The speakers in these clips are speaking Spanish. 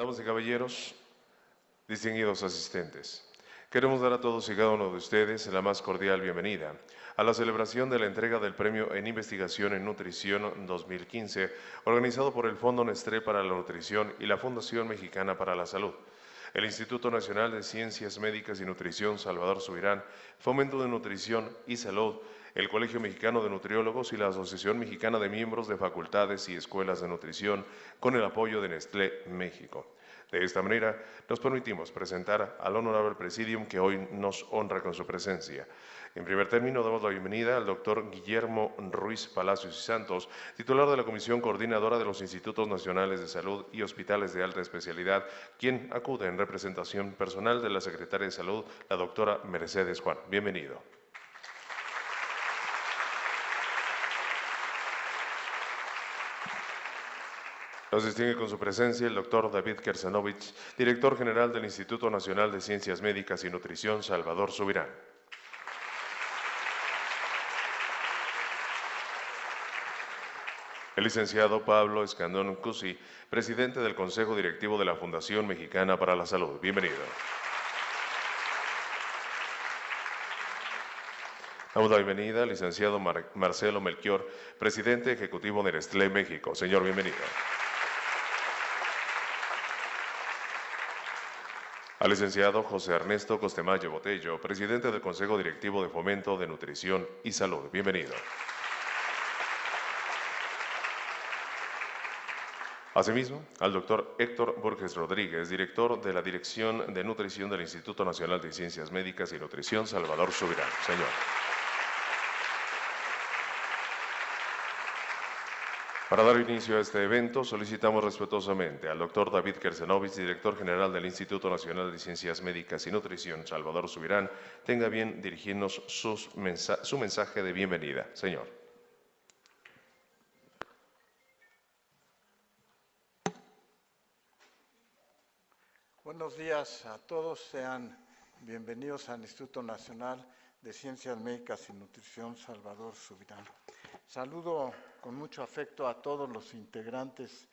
Damas y caballeros, distinguidos asistentes, queremos dar a todos y cada uno de ustedes la más cordial bienvenida a la celebración de la entrega del Premio en Investigación en Nutrición 2015, organizado por el Fondo Nestlé para la Nutrición y la Fundación Mexicana para la Salud, el Instituto Nacional de Ciencias Médicas y Nutrición Salvador Subirán, Fomento de Nutrición y Salud, el Colegio Mexicano de Nutriólogos y la Asociación Mexicana de Miembros de Facultades y Escuelas de Nutrición, con el apoyo de Nestlé México. De esta manera, nos permitimos presentar al Honorable Presidium que hoy nos honra con su presencia. En primer término, damos la bienvenida al doctor Guillermo Ruiz Palacios y Santos, titular de la Comisión Coordinadora de los Institutos Nacionales de Salud y Hospitales de Alta Especialidad, quien acude en representación personal de la Secretaria de Salud, la doctora Mercedes Juan. Bienvenido. Nos distingue con su presencia el doctor David Kersanovich, director general del Instituto Nacional de Ciencias Médicas y Nutrición Salvador Subirán. El licenciado Pablo Escandón Cusi, presidente del Consejo Directivo de la Fundación Mexicana para la Salud. Bienvenido. Damos la bienvenida al licenciado Marcelo Melchior, presidente ejecutivo de Nestlé México. Señor, bienvenido. Al licenciado José Ernesto Costemayo Botello, presidente del Consejo Directivo de Fomento de Nutrición y Salud. Bienvenido. Asimismo, al doctor Héctor Borges Rodríguez, director de la Dirección de Nutrición del Instituto Nacional de Ciencias Médicas y Nutrición Salvador Subirán. Señor. Para dar inicio a este evento, solicitamos respetuosamente al doctor David Kersanovich, director general del Instituto Nacional de Ciencias Médicas y Nutrición, Salvador Subirán, tenga bien dirigirnos su mensaje de bienvenida. Señor. Buenos días a todos, sean bienvenidos al Instituto Nacional de Ciencias Médicas y Nutrición, Salvador Subirán. Saludo con mucho afecto a todos los integrantes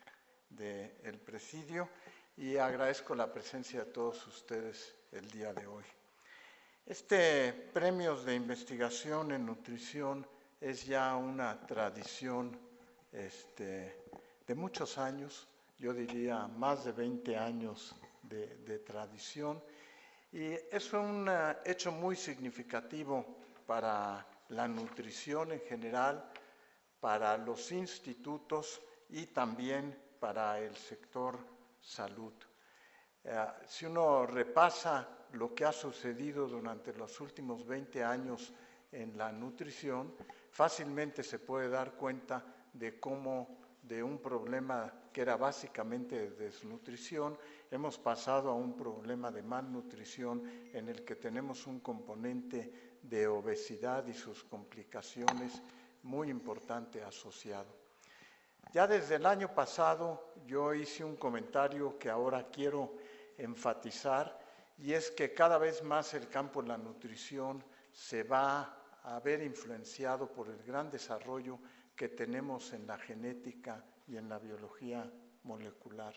del presidio y agradezco la presencia de todos ustedes el día de hoy. Premios de Investigación en Nutrición es ya una tradición de muchos años, yo diría más de 20 años de tradición, y es un hecho muy significativo para la nutrición en general, para los institutos y también para el sector salud. Si uno repasa lo que ha sucedido durante los últimos 20 años en la nutrición, fácilmente se puede dar cuenta de cómo de un problema que era básicamente de desnutrición, hemos pasado a un problema de malnutrición en el que tenemos un componente de obesidad y sus complicaciones muy importante asociado. Ya desde el año pasado yo hice un comentario que ahora quiero enfatizar, y es que cada vez más el campo de la nutrición se va a ver influenciado por el gran desarrollo que tenemos en la genética y en la biología molecular.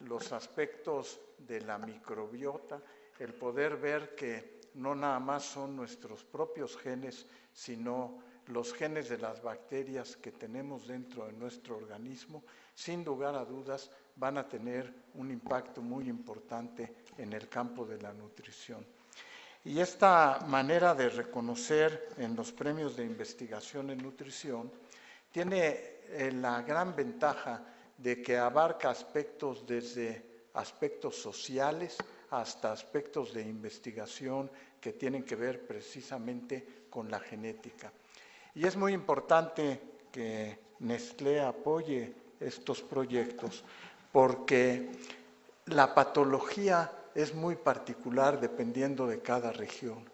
Los aspectos de la microbiota, el poder ver que no nada más son nuestros propios genes, sino los genes de las bacterias que tenemos dentro de nuestro organismo, sin lugar a dudas van a tener un impacto muy importante en el campo de la nutrición. Y esta manera de reconocer en los premios de investigación en nutrición tiene la gran ventaja de que abarca aspectos desde aspectos sociales hasta aspectos de investigación que tienen que ver precisamente con la genética. Y es muy importante que Nestlé apoye estos proyectos porque la patología es muy particular dependiendo de cada región.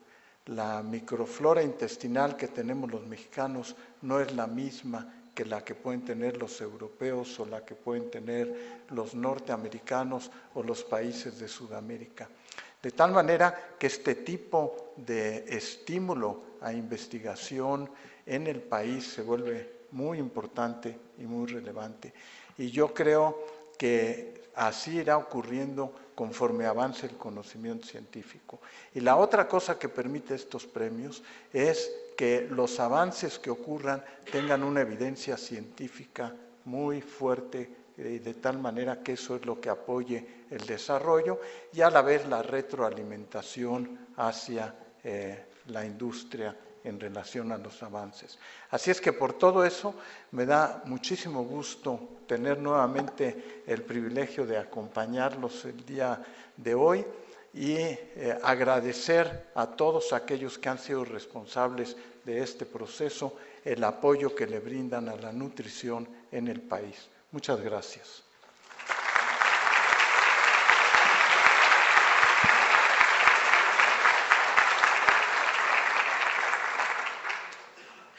La microflora intestinal que tenemos los mexicanos no es la misma que la que pueden tener los europeos o la que pueden tener los norteamericanos o los países de Sudamérica. De tal manera que este tipo de estímulo a investigación en el país se vuelve muy importante y muy relevante. Y yo creo que así irá ocurriendo conforme avance el conocimiento científico. Y la otra cosa que permite estos premios es que los avances que ocurran tengan una evidencia científica muy fuerte y de tal manera que eso es lo que apoye el desarrollo y a la vez la retroalimentación hacia la industria en relación a los avances. Así es que por todo eso me da muchísimo gusto tener nuevamente el privilegio de acompañarlos el día de hoy y agradecer a todos aquellos que han sido responsables de este proceso el apoyo que le brindan a la nutrición en el país. Muchas gracias.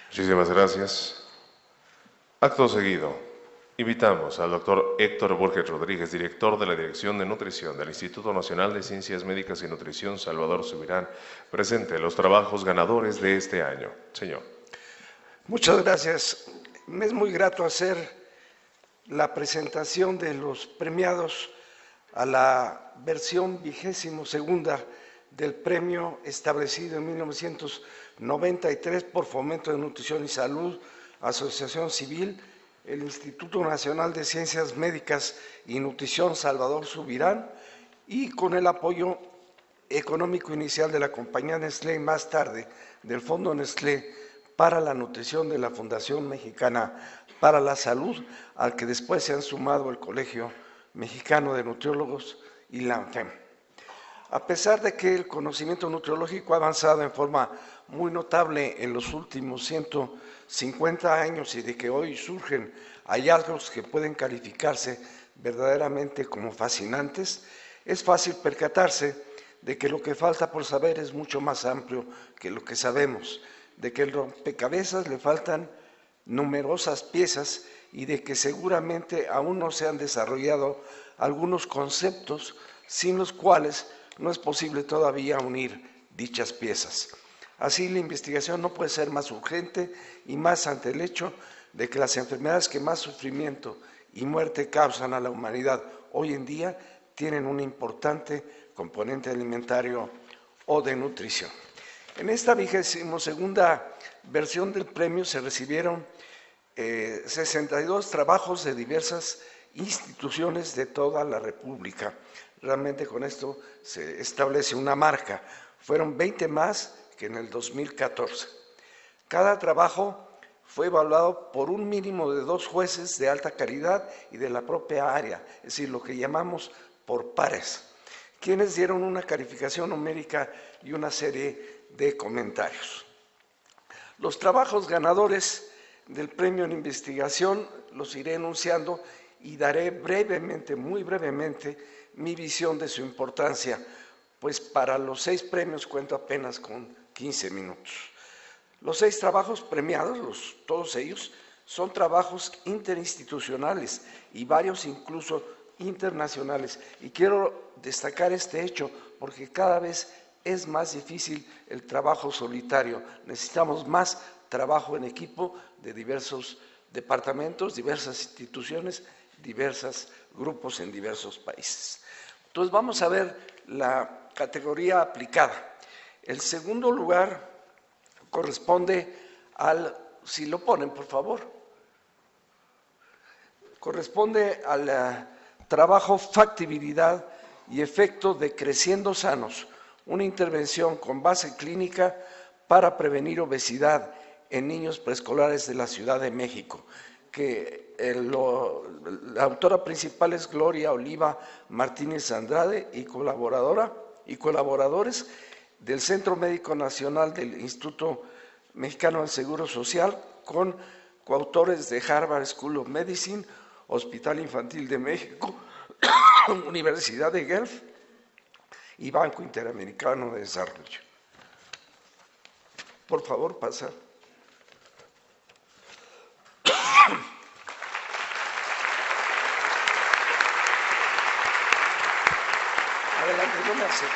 Muchísimas gracias. Acto seguido, invitamos al doctor Héctor Borges Rodríguez, director de la Dirección de Nutrición del Instituto Nacional de Ciencias Médicas y Nutrición Salvador Subirán, presente los trabajos ganadores de este año. Señor. Muchas gracias. Me es muy grato hacer la presentación de los premiados a la versión 22ª del premio establecido en 1993 por Fomento de Nutrición y Salud, Asociación Civil, el Instituto Nacional de Ciencias Médicas y Nutrición Salvador Subirán y con el apoyo económico inicial de la compañía Nestlé y más tarde del Fondo Nestlé para la Nutrición de la Fundación Mexicana para la Salud, al que después se han sumado el Colegio Mexicano de Nutriólogos y la ANFEM. A pesar de que el conocimiento nutriológico ha avanzado en forma muy notable en los últimos 150 años y de que hoy surgen hallazgos que pueden calificarse verdaderamente como fascinantes, es fácil percatarse de que lo que falta por saber es mucho más amplio que lo que sabemos, de que el rompecabezas le faltan numerosas piezas y de que seguramente aún no se han desarrollado algunos conceptos sin los cuales no es posible todavía unir dichas piezas. Así, la investigación no puede ser más urgente y más ante el hecho de que las enfermedades que más sufrimiento y muerte causan a la humanidad hoy en día tienen un importante componente alimentario o de nutrición. En esta 22ª versión del premio se recibieron 62 trabajos de diversas instituciones de toda la República. Realmente con esto se establece una marca. Fueron 20 más que en el 2014. Cada trabajo fue evaluado por un mínimo de 2 jueces de alta calidad y de la propia área, es decir, lo que llamamos por pares, quienes dieron una calificación numérica y una serie de comentarios. Los trabajos ganadores del premio en investigación los iré enunciando y daré brevemente, muy brevemente, mi visión de su importancia, pues para los 6 premios cuento apenas con 15 minutos. Los 6 trabajos premiados, todos ellos, son trabajos interinstitucionales y varios incluso internacionales. Y quiero destacar este hecho porque cada vez es más difícil el trabajo solitario. Necesitamos más trabajo en equipo de diversos departamentos, diversas instituciones, diversos grupos en diversos países. Entonces vamos a ver la categoría aplicada. El segundo lugar corresponde al, si lo ponen por favor, corresponde al trabajo factibilidad y efecto de Creciendo Sanos, una intervención con base clínica para prevenir obesidad en niños preescolares de la Ciudad de México, que la autora principal es Gloria Oliva Martínez Andrade y colaboradores del Centro Médico Nacional del Instituto Mexicano del Seguro Social, con coautores de Harvard School of Medicine, Hospital Infantil de México, Universidad de Guelph y Banco Interamericano de Desarrollo. Por favor, pasa. Adelante, no me acerco.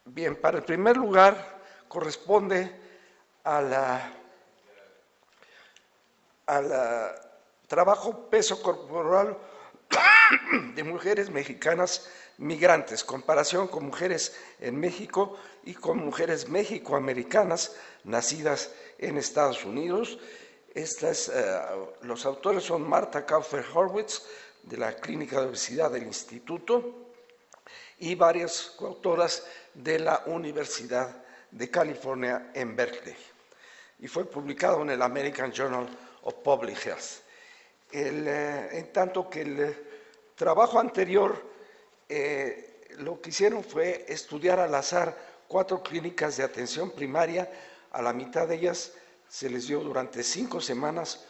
Bien, para el primer lugar corresponde al trabajo peso corporal de mujeres mexicanas migrantes, comparación con mujeres en México y con mujeres mexicoamericanas nacidas en Estados Unidos. Los autores son Marta Kaufer-Horwitz, de la Clínica de Obesidad del Instituto, y varias coautoras de la Universidad de California en Berkeley. Y fue publicado en el American Journal of Public Health. En tanto que el trabajo anterior, lo que hicieron fue estudiar al azar 4 clínicas de atención primaria. A la mitad de ellas se les dio durante 6 semanas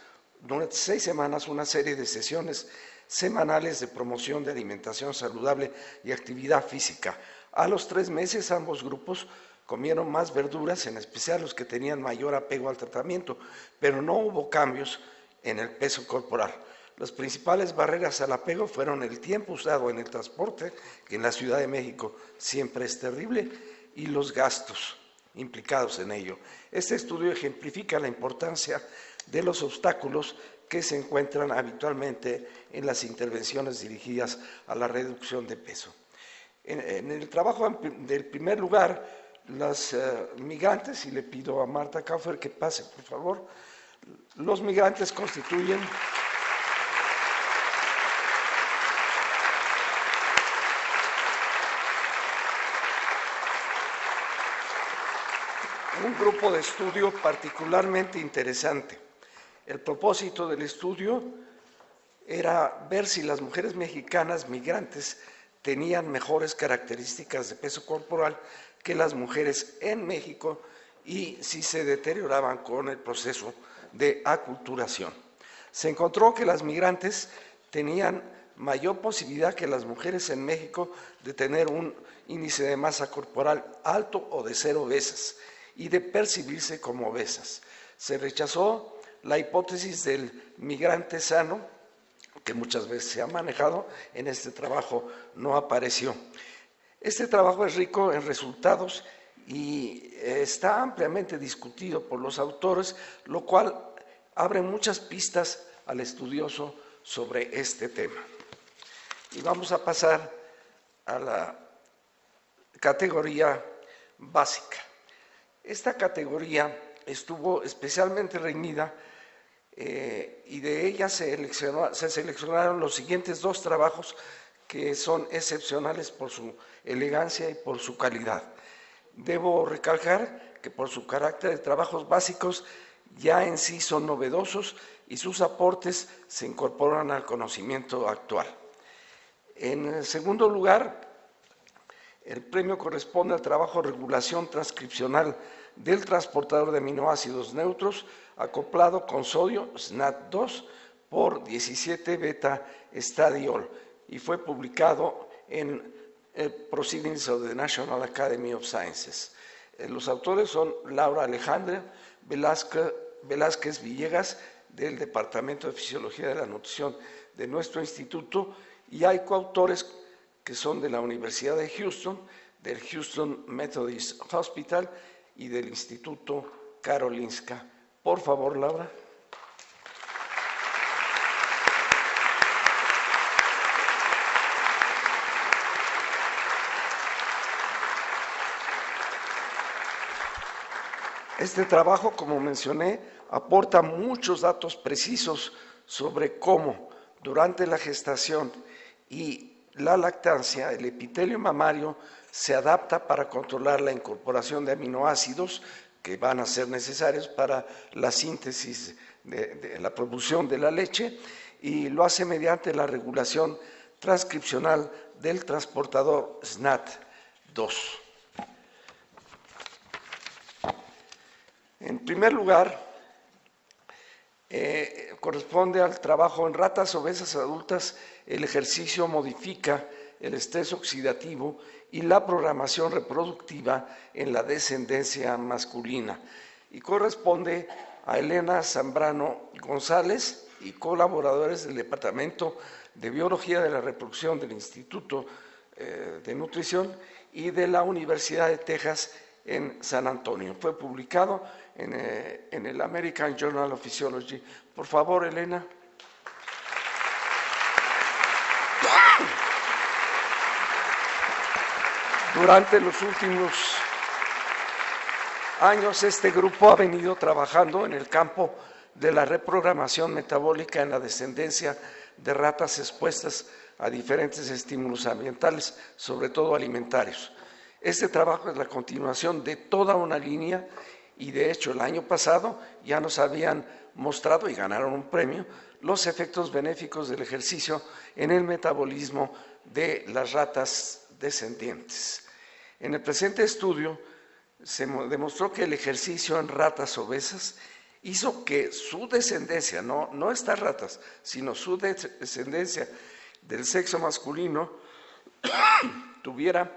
una serie de sesiones semanales de promoción de alimentación saludable y actividad física. A los 3 meses ambos grupos comieron más verduras, en especial los que tenían mayor apego al tratamiento, pero no hubo cambios en el peso corporal. Las principales barreras al apego fueron el tiempo usado en el transporte, que en la Ciudad de México siempre es terrible, y los gastos implicados en ello. Este estudio ejemplifica la importancia de los obstáculos que se encuentran habitualmente en las intervenciones dirigidas a la reducción de peso. En el trabajo del primer lugar, las migrantes, y le pido a Marta Kaufer que pase, por favor, los migrantes constituyen un grupo de estudio particularmente interesante. El propósito del estudio era ver si las mujeres mexicanas migrantes tenían mejores características de peso corporal que las mujeres en México y si se deterioraban con el proceso de aculturación. Se encontró que las migrantes tenían mayor posibilidad que las mujeres en México de tener un índice de masa corporal alto o de 0 obesas y de percibirse como obesas. Se rechazó la hipótesis del migrante sano, que muchas veces se ha manejado, en este trabajo no apareció. Este trabajo es rico en resultados y está ampliamente discutido por los autores, lo cual abre muchas pistas al estudioso sobre este tema. Y vamos a pasar a la categoría básica. Esta categoría estuvo especialmente reñida y de ella se seleccionaron los siguientes 2 trabajos que son excepcionales por su elegancia y por su calidad. Debo recalcar que por su carácter de trabajos básicos ya en sí son novedosos y sus aportes se incorporan al conocimiento actual. En segundo lugar, el premio corresponde al trabajo Regulación Transcripcional del transportador de aminoácidos neutros acoplado con sodio SNAT2 por 17-beta-estadiol y fue publicado en Proceedings of the National Academy of Sciences. Los autores son Laura Alejandra Velázquez Villegas, del Departamento de Fisiología de la Nutrición de nuestro instituto, y hay coautores que son de la Universidad de Houston, del Houston Methodist Hospital y del Instituto Karolinska. Por favor, Laura. Este trabajo, como mencioné, aporta muchos datos precisos sobre cómo durante la gestación y la lactancia el epitelio mamario se adapta para controlar la incorporación de aminoácidos que van a ser necesarios para la síntesis de la producción de la leche, y lo hace mediante la regulación transcripcional del transportador SNAT2. En primer lugar, corresponde al trabajo en ratas obesas adultas. El ejercicio modifica el estrés oxidativo y la programación reproductiva en la descendencia masculina, y corresponde a Elena Zambrano González y colaboradores del Departamento de Biología de la Reproducción del Instituto de Nutrición y de la Universidad de Texas en San Antonio. Fue publicado en el American Journal of Physiology. Por favor, Elena. Durante los últimos años, este grupo ha venido trabajando en el campo de la reprogramación metabólica en la descendencia de ratas expuestas a diferentes estímulos ambientales, sobre todo alimentarios. Este trabajo es la continuación de toda una línea y, de hecho, el año pasado ya nos habían mostrado y ganaron un premio los efectos benéficos del ejercicio en el metabolismo de las ratas descendientes. En el presente estudio se demostró que el ejercicio en ratas obesas hizo que su descendencia, no estas ratas, sino su descendencia del sexo masculino tuviera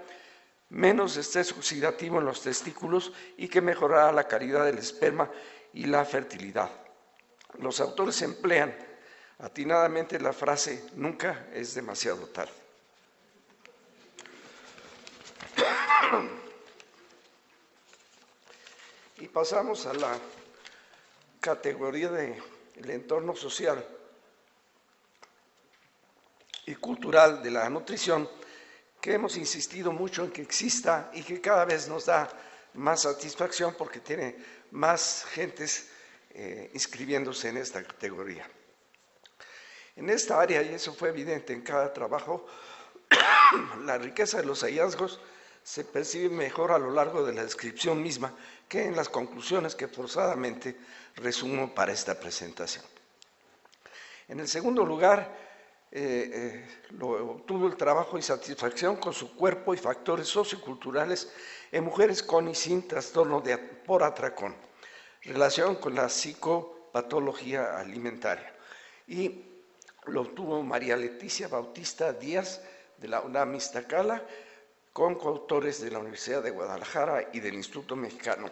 menos estrés oxidativo en los testículos y que mejorara la calidad del esperma y la fertilidad. Los autores emplean atinadamente la frase «nunca es demasiado tarde». Y pasamos a la categoría del entorno social y cultural de la nutrición, que hemos insistido mucho en que exista y que cada vez nos da más satisfacción porque tiene más gentes inscribiéndose en esta categoría. En esta área, y eso fue evidente en cada trabajo, la riqueza de los hallazgos se percibe mejor a lo largo de la descripción misma que en las conclusiones que forzadamente resumo para esta presentación. En el segundo lugar, obtuvo el trabajo y satisfacción con su cuerpo y factores socioculturales en mujeres con y sin trastorno por atracón, relación con la psicopatología alimentaria. Y lo obtuvo María Leticia Bautista Díaz de la UNAM Iztacala, con coautores de la Universidad de Guadalajara y del Instituto Mexicano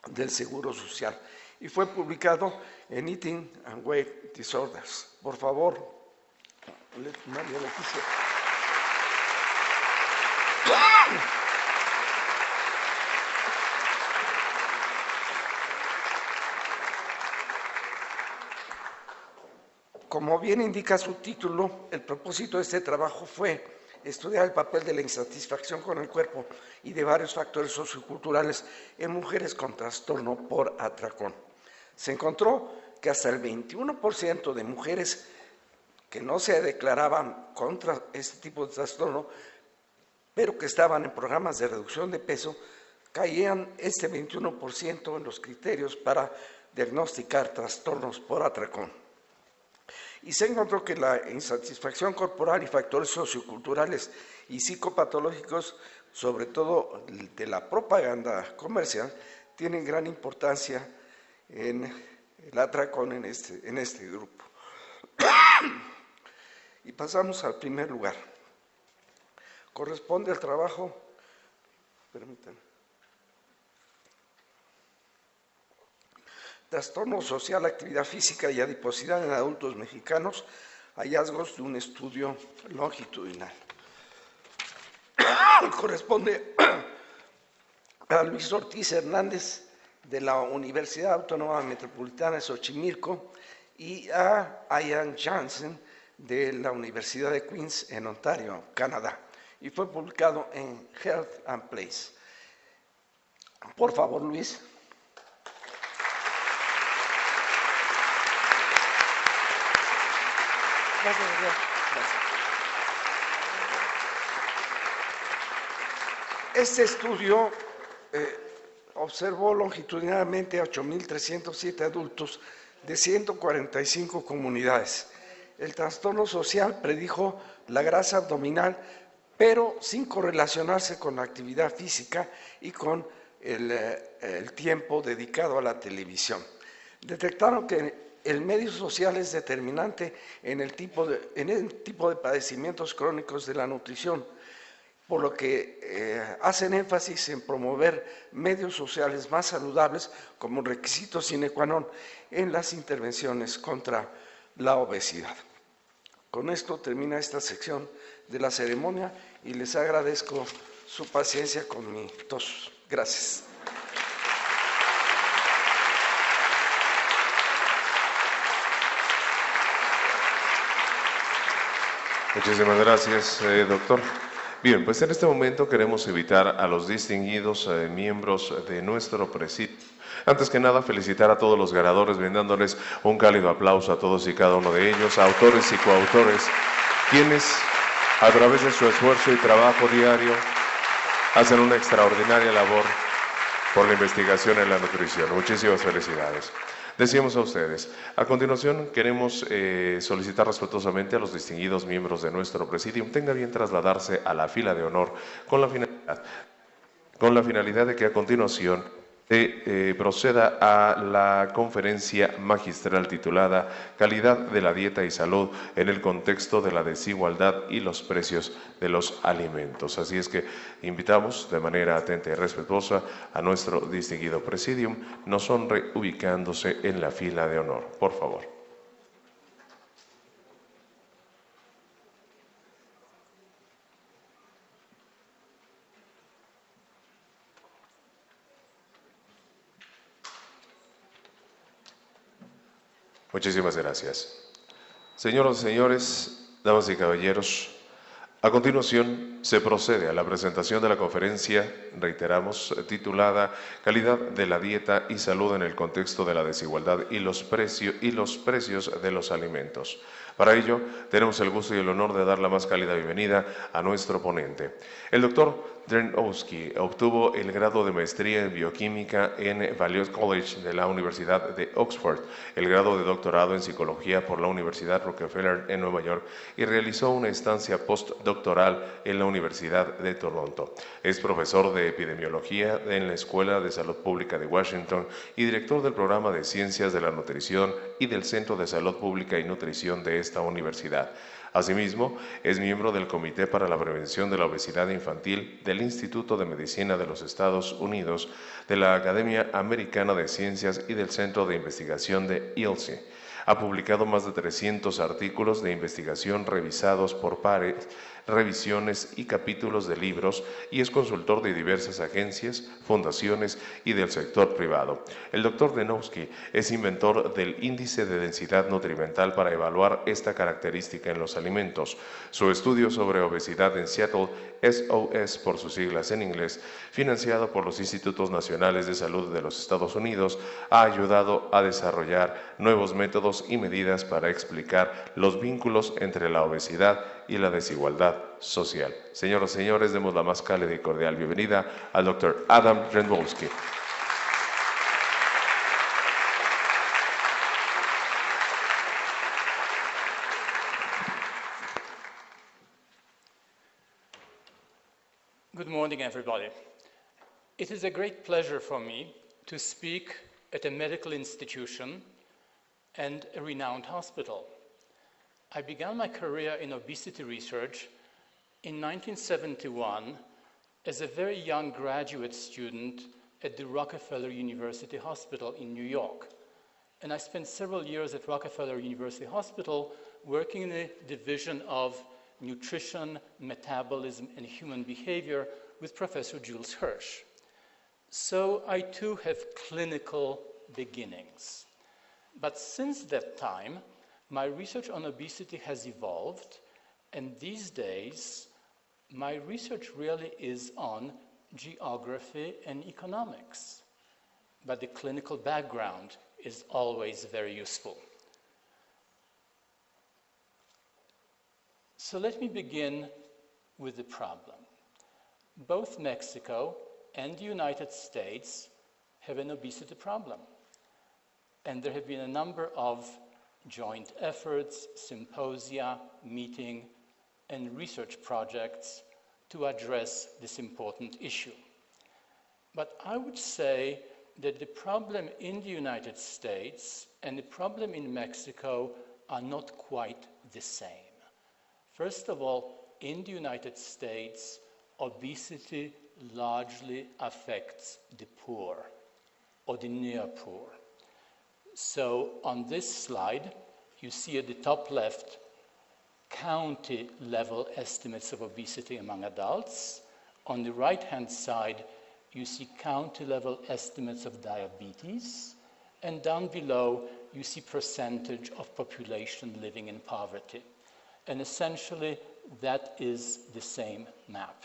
del Seguro Social, y fue publicado en Eating and Weight Disorders. Por favor, María Leticia. Como bien indica su título, el propósito de este trabajo fue estudiar el papel de la insatisfacción con el cuerpo y de varios factores socioculturales en mujeres con trastorno por atracón. Se encontró que hasta el 21% de mujeres que no se declaraban contra este tipo de trastorno, pero que estaban en programas de reducción de peso, caían este 21% en los criterios para diagnosticar trastornos por atracón. Y se encontró que la insatisfacción corporal y factores socioculturales y psicopatológicos, sobre todo de la propaganda comercial, tienen gran importancia en el atracón en este grupo. Y pasamos al primer lugar. Corresponde al trabajo, permítanme, Trastorno social, actividad física y adiposidad en adultos mexicanos, hallazgos de un estudio longitudinal. Corresponde a Luis Ortiz Hernández de la Universidad Autónoma Metropolitana de Xochimilco y a Ian Jansen de la Universidad de Queens en Ontario, Canadá, y fue publicado en Health and Place. Por favor, Luis. Gracias. Este estudio observó longitudinalmente a 8.307 adultos de 145 comunidades. El trastorno social predijo la grasa abdominal, pero sin correlacionarse con la actividad física y con el tiempo dedicado a la televisión. Detectaron que el medio social es determinante en el tipo de padecimientos crónicos de la nutrición, por lo que hacen énfasis en promover medios sociales más saludables como requisito sine qua non en las intervenciones contra la obesidad. Con esto termina esta sección de la ceremonia y les agradezco su paciencia con mi tos. Gracias. Muchísimas gracias, doctor. Bien, pues en este momento queremos invitar a los distinguidos miembros de nuestro presidio. Antes que nada, felicitar a todos los ganadores, brindándoles un cálido aplauso a todos y cada uno de ellos, autores y coautores, quienes a través de su esfuerzo y trabajo diario hacen una extraordinaria labor por la investigación en la nutrición. Muchísimas felicidades. Decíamos a ustedes, a continuación queremos solicitar respetuosamente a los distinguidos miembros de nuestro presidium tenga bien trasladarse a la fila de honor con la finalidad de que a continuación proceda a la conferencia magistral titulada Calidad de la dieta y salud en el contexto de la desigualdad y los precios de los alimentos. Así es que invitamos de manera atenta y respetuosa a nuestro distinguido presidium, nos honre ubicándose en la fila de honor. Por favor. Muchísimas gracias. Señoras y señores, damas y caballeros, a continuación se procede a la presentación de la conferencia, reiteramos, titulada Calidad de la dieta y salud en el contexto de la desigualdad y los precios de los alimentos. Para ello, tenemos el gusto y el honor de dar la más cálida bienvenida a nuestro ponente. El doctor Drendowski obtuvo el grado de maestría en bioquímica en Balliol College de la Universidad de Oxford, el grado de doctorado en psicología por la Universidad Rockefeller en Nueva York y realizó una estancia postdoctoral en la Universidad de Toronto. Es profesor de epidemiología en la Escuela de Salud Pública de Washington y director del programa de Ciencias de la Nutrición y del Centro de Salud Pública y Nutrición de esta universidad. Asimismo, es miembro del Comité para la Prevención de la Obesidad Infantil del Instituto de Medicina de los Estados Unidos, de la Academia Americana de Ciencias y del Centro de Investigación de ILSI. Ha publicado más de 300 artículos de investigación revisados por pares, revisiones y capítulos de libros y es consultor de diversas agencias, fundaciones y del sector privado. El doctor Drendowski es inventor del índice de densidad nutrimental para evaluar esta característica en los alimentos. Su estudio sobre obesidad en Seattle, SOS por sus siglas en inglés, financiado por los Institutos Nacionales de Salud de los Estados Unidos, ha ayudado a desarrollar nuevos métodos y medidas para explicar los vínculos entre la obesidad y la desigualdad social. Señoras y señores, demos la más cálida y cordial bienvenida al Dr. Adam Drendowski. Good morning, everybody. It is a great pleasure for me to speak at a medical institution and a renowned hospital. I began my career in obesity research in 1971 as a very young graduate student at the Rockefeller University Hospital in New York. And I spent several years at Rockefeller University Hospital working in the division of nutrition, metabolism, and human behavior with Professor Jules Hirsch. So I too have clinical beginnings. But since that time, my research on obesity has evolved, and these days, my research really is on geography and economics. But the clinical background is always very useful. So let me begin with the problem. Both Mexico and the United States have an obesity problem. And there have been a number of joint efforts, symposia, meeting, and research projects to address this important issue. But I would say that the problem in the United States and the problem in Mexico are not quite the same. First of all, in the United States, obesity largely affects the poor or the near poor. So on this slide, you see at the top left county-level estimates of obesity among adults. On the right-hand side, you see county-level estimates of diabetes, and down below, you see percentage of population living in poverty. And essentially, that is the same map.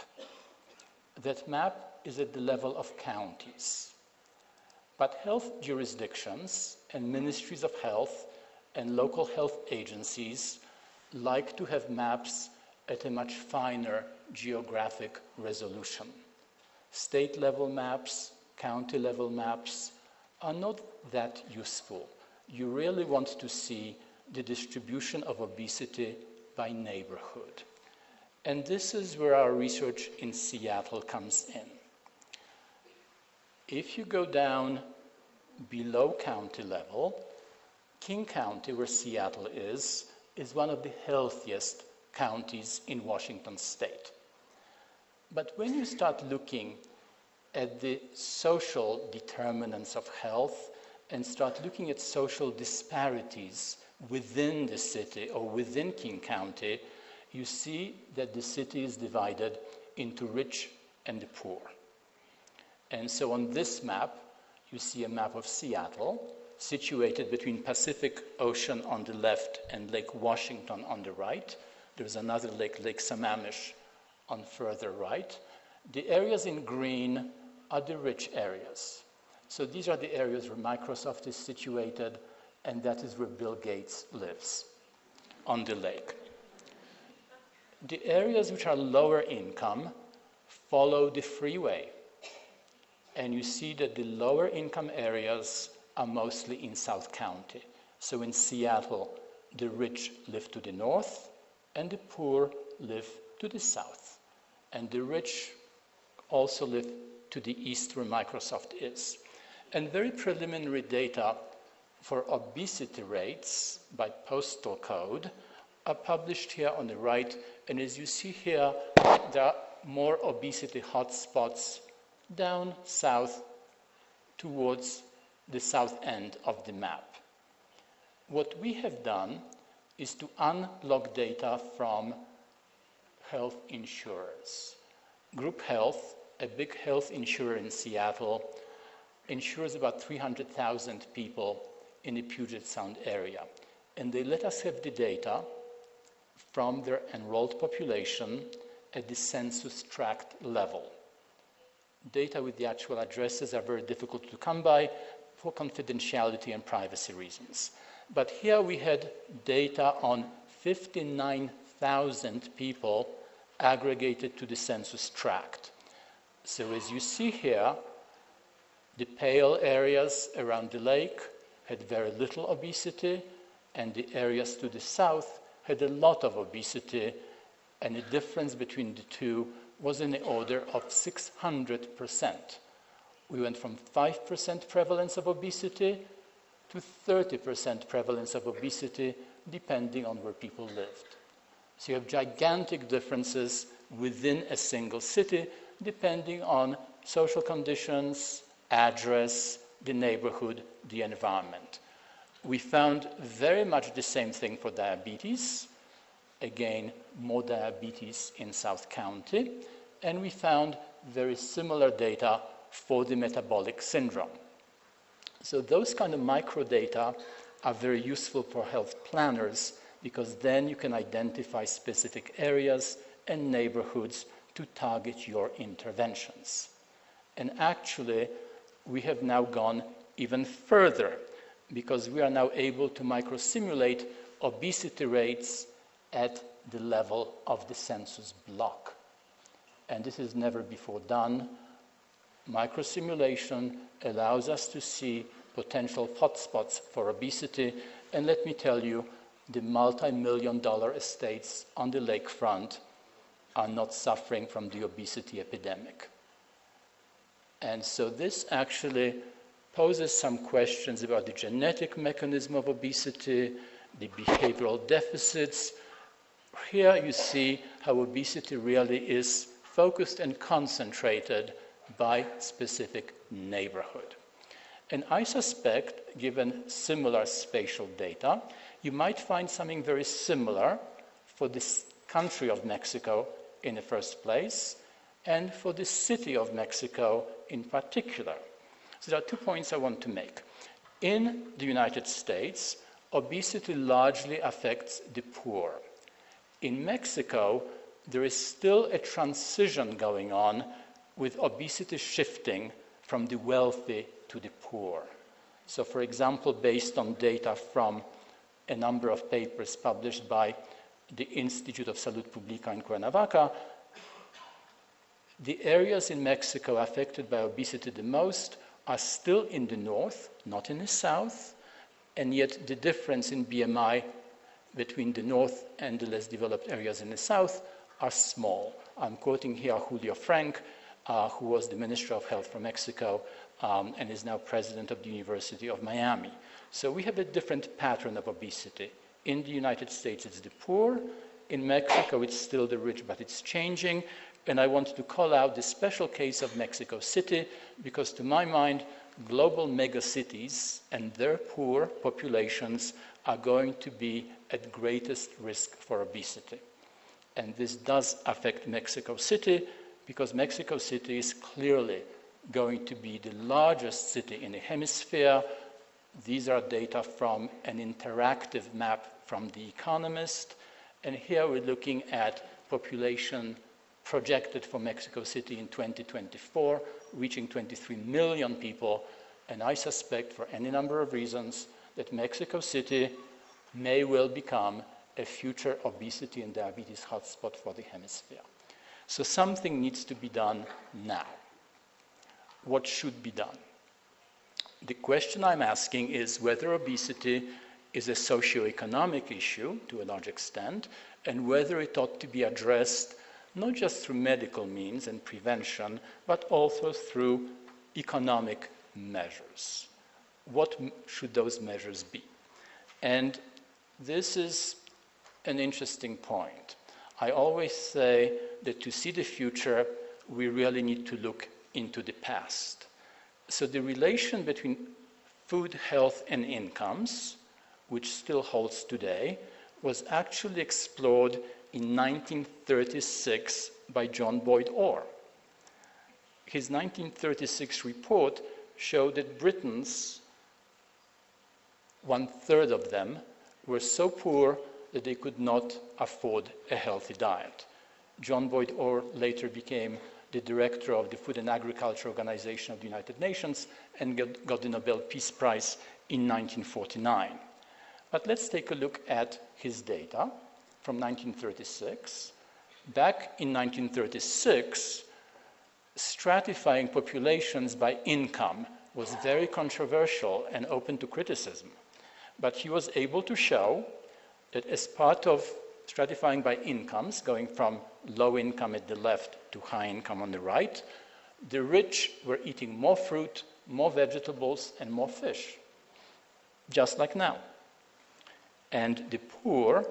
That map is at the level of counties. But health jurisdictions and ministries of health and local health agencies like to have maps at a much finer geographic resolution. State-level maps, county-level maps are not that useful. You really want to see the distribution of obesity by neighborhood. And this is where our research in Seattle comes in. If you go down below county level, King County, where Seattle is one of the healthiest counties in Washington state. But when you start looking at the social determinants of health and start looking at social disparities within the city or within King County, you see that the city is divided into rich and the poor. And so on this map, you see a map of Seattle, situated between Pacific Ocean on the left and Lake Washington on the right. There's another lake, Lake Sammamish, on further right. The areas in green are the rich areas. So these are the areas where Microsoft is situated, and that is where Bill Gates lives, on the lake. The areas which are lower income follow the freeway. And you see that the lower income areas are mostly in South County. So in Seattle, the rich live to the north, and the poor live to the south. And the rich also live to the east where Microsoft is. And very preliminary data for obesity rates by postal code are published here on the right. And as you see here, there are more obesity hotspots down south towards the south end of the map. What we have done is to unlock data from health insurers. Group Health, a big health insurer in Seattle, insures about 300,000 people in the Puget Sound area. And they let us have the data from their enrolled population at the census tract level. Data with the actual addresses are very difficult to come by for confidentiality and privacy reasons. But here we had data on 59,000 people aggregated to the census tract. So as you see here, the pale areas around the lake had very little obesity, and the areas to the south had a lot of obesity, and the difference between the two was in the order of 600%. We went from 5% prevalence of obesity to 30% prevalence of obesity, depending on where people lived. So you have gigantic differences within a single city, depending on social conditions, address, the neighborhood, the environment. We found very much the same thing for diabetes. Again, more diabetes in South County. And we found very similar data for the metabolic syndrome. So those kind of micro data are very useful for health planners, because then you can identify specific areas and neighborhoods to target your interventions. And actually, we have now gone even further, because we are now able to microsimulate obesity rates at the level of the census block. And this is never before done. Microsimulation allows us to see potential hotspots for obesity. And let me tell you, the multi-million-dollar estates on the lakefront are not suffering from the obesity epidemic. And so this actually poses some questions about the genetic mechanism of obesity, the behavioral deficits. Here you see how obesity really is focused and concentrated by specific neighborhood. And I suspect, given similar spatial data, you might find something very similar for this country of Mexico in the first place, and for the city of Mexico in particular. So there are 2 points I want to make. In the United States, obesity largely affects the poor. In Mexico, there is still a transition going on with obesity shifting from the wealthy to the poor. So, for example, based on data from a number of papers published by the Institute of Salud Pública in Cuernavaca, the areas in Mexico affected by obesity the most are still in the north, not in the south, and yet the difference in BMI between the north and the less developed areas in the south are small. I'm quoting here Julio Frank, who was the Minister of Health for Mexico and is now president of the University of Miami. So we have a different pattern of obesity. In the United States, it's the poor. In Mexico, it's still the rich, but it's changing. And I want to call out the special case of Mexico City, because to my mind, global megacities and their poor populations are going to be at greatest risk for obesity. And this does affect Mexico City, because Mexico City is clearly going to be the largest city in the hemisphere. These are data from an interactive map from The Economist. And here we're looking at population projected for Mexico City in 2024, reaching 23 million people. And I suspect, for any number of reasons, that Mexico City may well become a future obesity and diabetes hotspot for the hemisphere. So something needs to be done now. What should be done? The question I'm asking is whether obesity is a socioeconomic issue to a large extent, and whether it ought to be addressed not just through medical means and prevention, but also through economic measures. What should those measures be? And this is an interesting point. I always say that to see the future, we really need to look into the past. So the relation between food, health, and incomes, which still holds today, was actually explored in 1936 by John Boyd Orr. His 1936 report showed that Britons, 1/3 of them, were so poor that they could not afford a healthy diet. John Boyd Orr later became the director of the Food and Agriculture Organization of the United Nations and got the Nobel Peace Prize in 1949. But let's take a look at his data from 1936. Back in 1936, stratifying populations by income was very controversial and open to criticism. But he was able to show that as part of stratifying by incomes, going from low income at the left to high income on the right, the rich were eating more fruit, more vegetables, and more fish, just like now. And the poor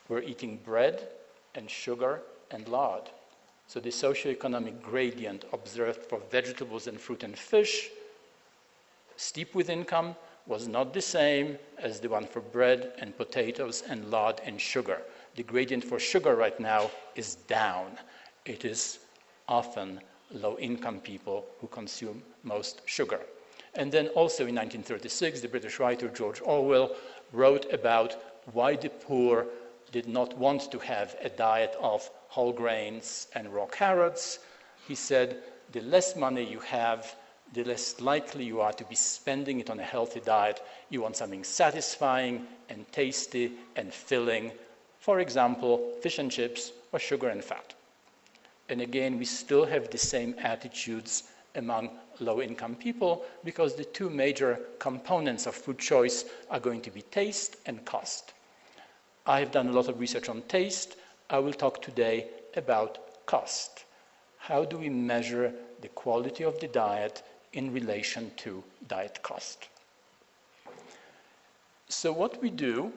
were eating bread and sugar and lard. So the socioeconomic gradient observed for vegetables and fruit and fish, steep with income, was not the same as the one for bread and potatoes and lard and sugar. The gradient for sugar right now is down. It is often low-income people who consume most sugar. And then also in 1936, the British writer George Orwell wrote about why the poor did not want to have a diet of whole grains and raw carrots. He said, the less money you have, the less likely you are to be spending it on a healthy diet. You want something satisfying and tasty and filling. For example, fish and chips or sugar and fat. And again, we still have the same attitudes among low-income people because the two major components of food choice are going to be taste and cost. I have done a lot of research on taste. I will talk today about cost. How do we measure the quality of the diet in relation to diet cost? So what we do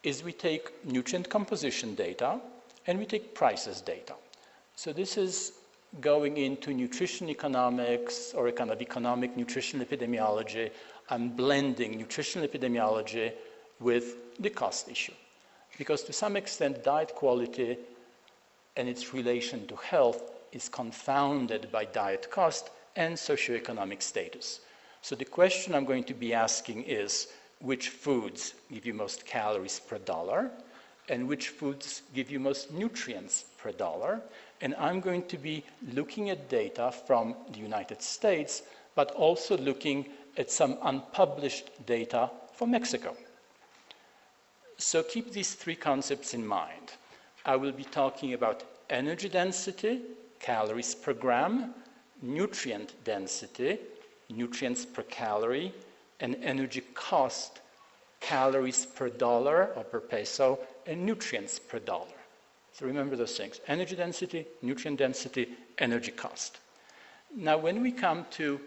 is we take nutrient composition data and we take prices data. So this is going into nutrition economics or a kind of economic nutrition epidemiology. I'm blending nutrition epidemiology with the cost issue. because to some extent diet quality and its relation to health is confounded by diet cost and socioeconomic status. So the question I'm going to be asking is, which foods give you most calories per dollar, and which foods give you most nutrients per dollar? And I'm going to be looking at data from the United States, but also looking at some unpublished data from Mexico. So keep these three concepts in mind. I will be talking about energy density, calories per gram, nutrient density, nutrients per calorie, and energy cost, calories per dollar or per peso, and nutrients per dollar. So remember those things: energy density, nutrient density, energy cost. Now, when we come to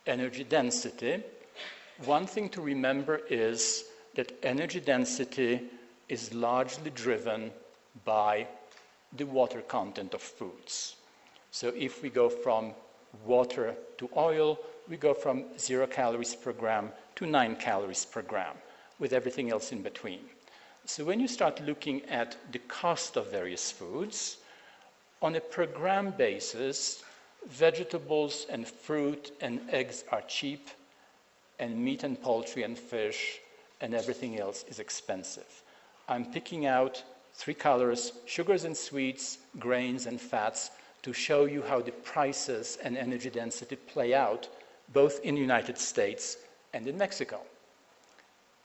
energy density, one thing to remember is that energy density is largely driven by the water content of foods. So if we go from water to oil, we go from 0 calories per gram to 9 calories per gram, with everything else in between. So when you start looking at the cost of various foods, on a per gram basis, vegetables and fruit and eggs are cheap, and meat and poultry and fish and everything else is expensive. I'm picking out 3 colors: sugars and sweets, grains and fats, to show you how the prices and energy density play out both in the United States and in Mexico.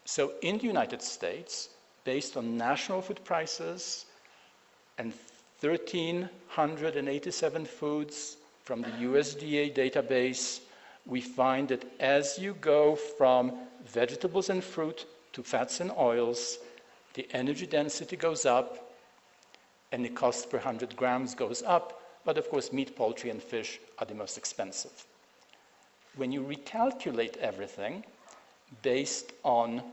So in the United States, based on national food prices and 1,387 foods from the USDA database, we find that as you go from vegetables and fruit to fats and oils, the energy density goes up and the cost per 100 grams goes up, but of course meat, poultry, and fish are the most expensive. When you recalculate everything based on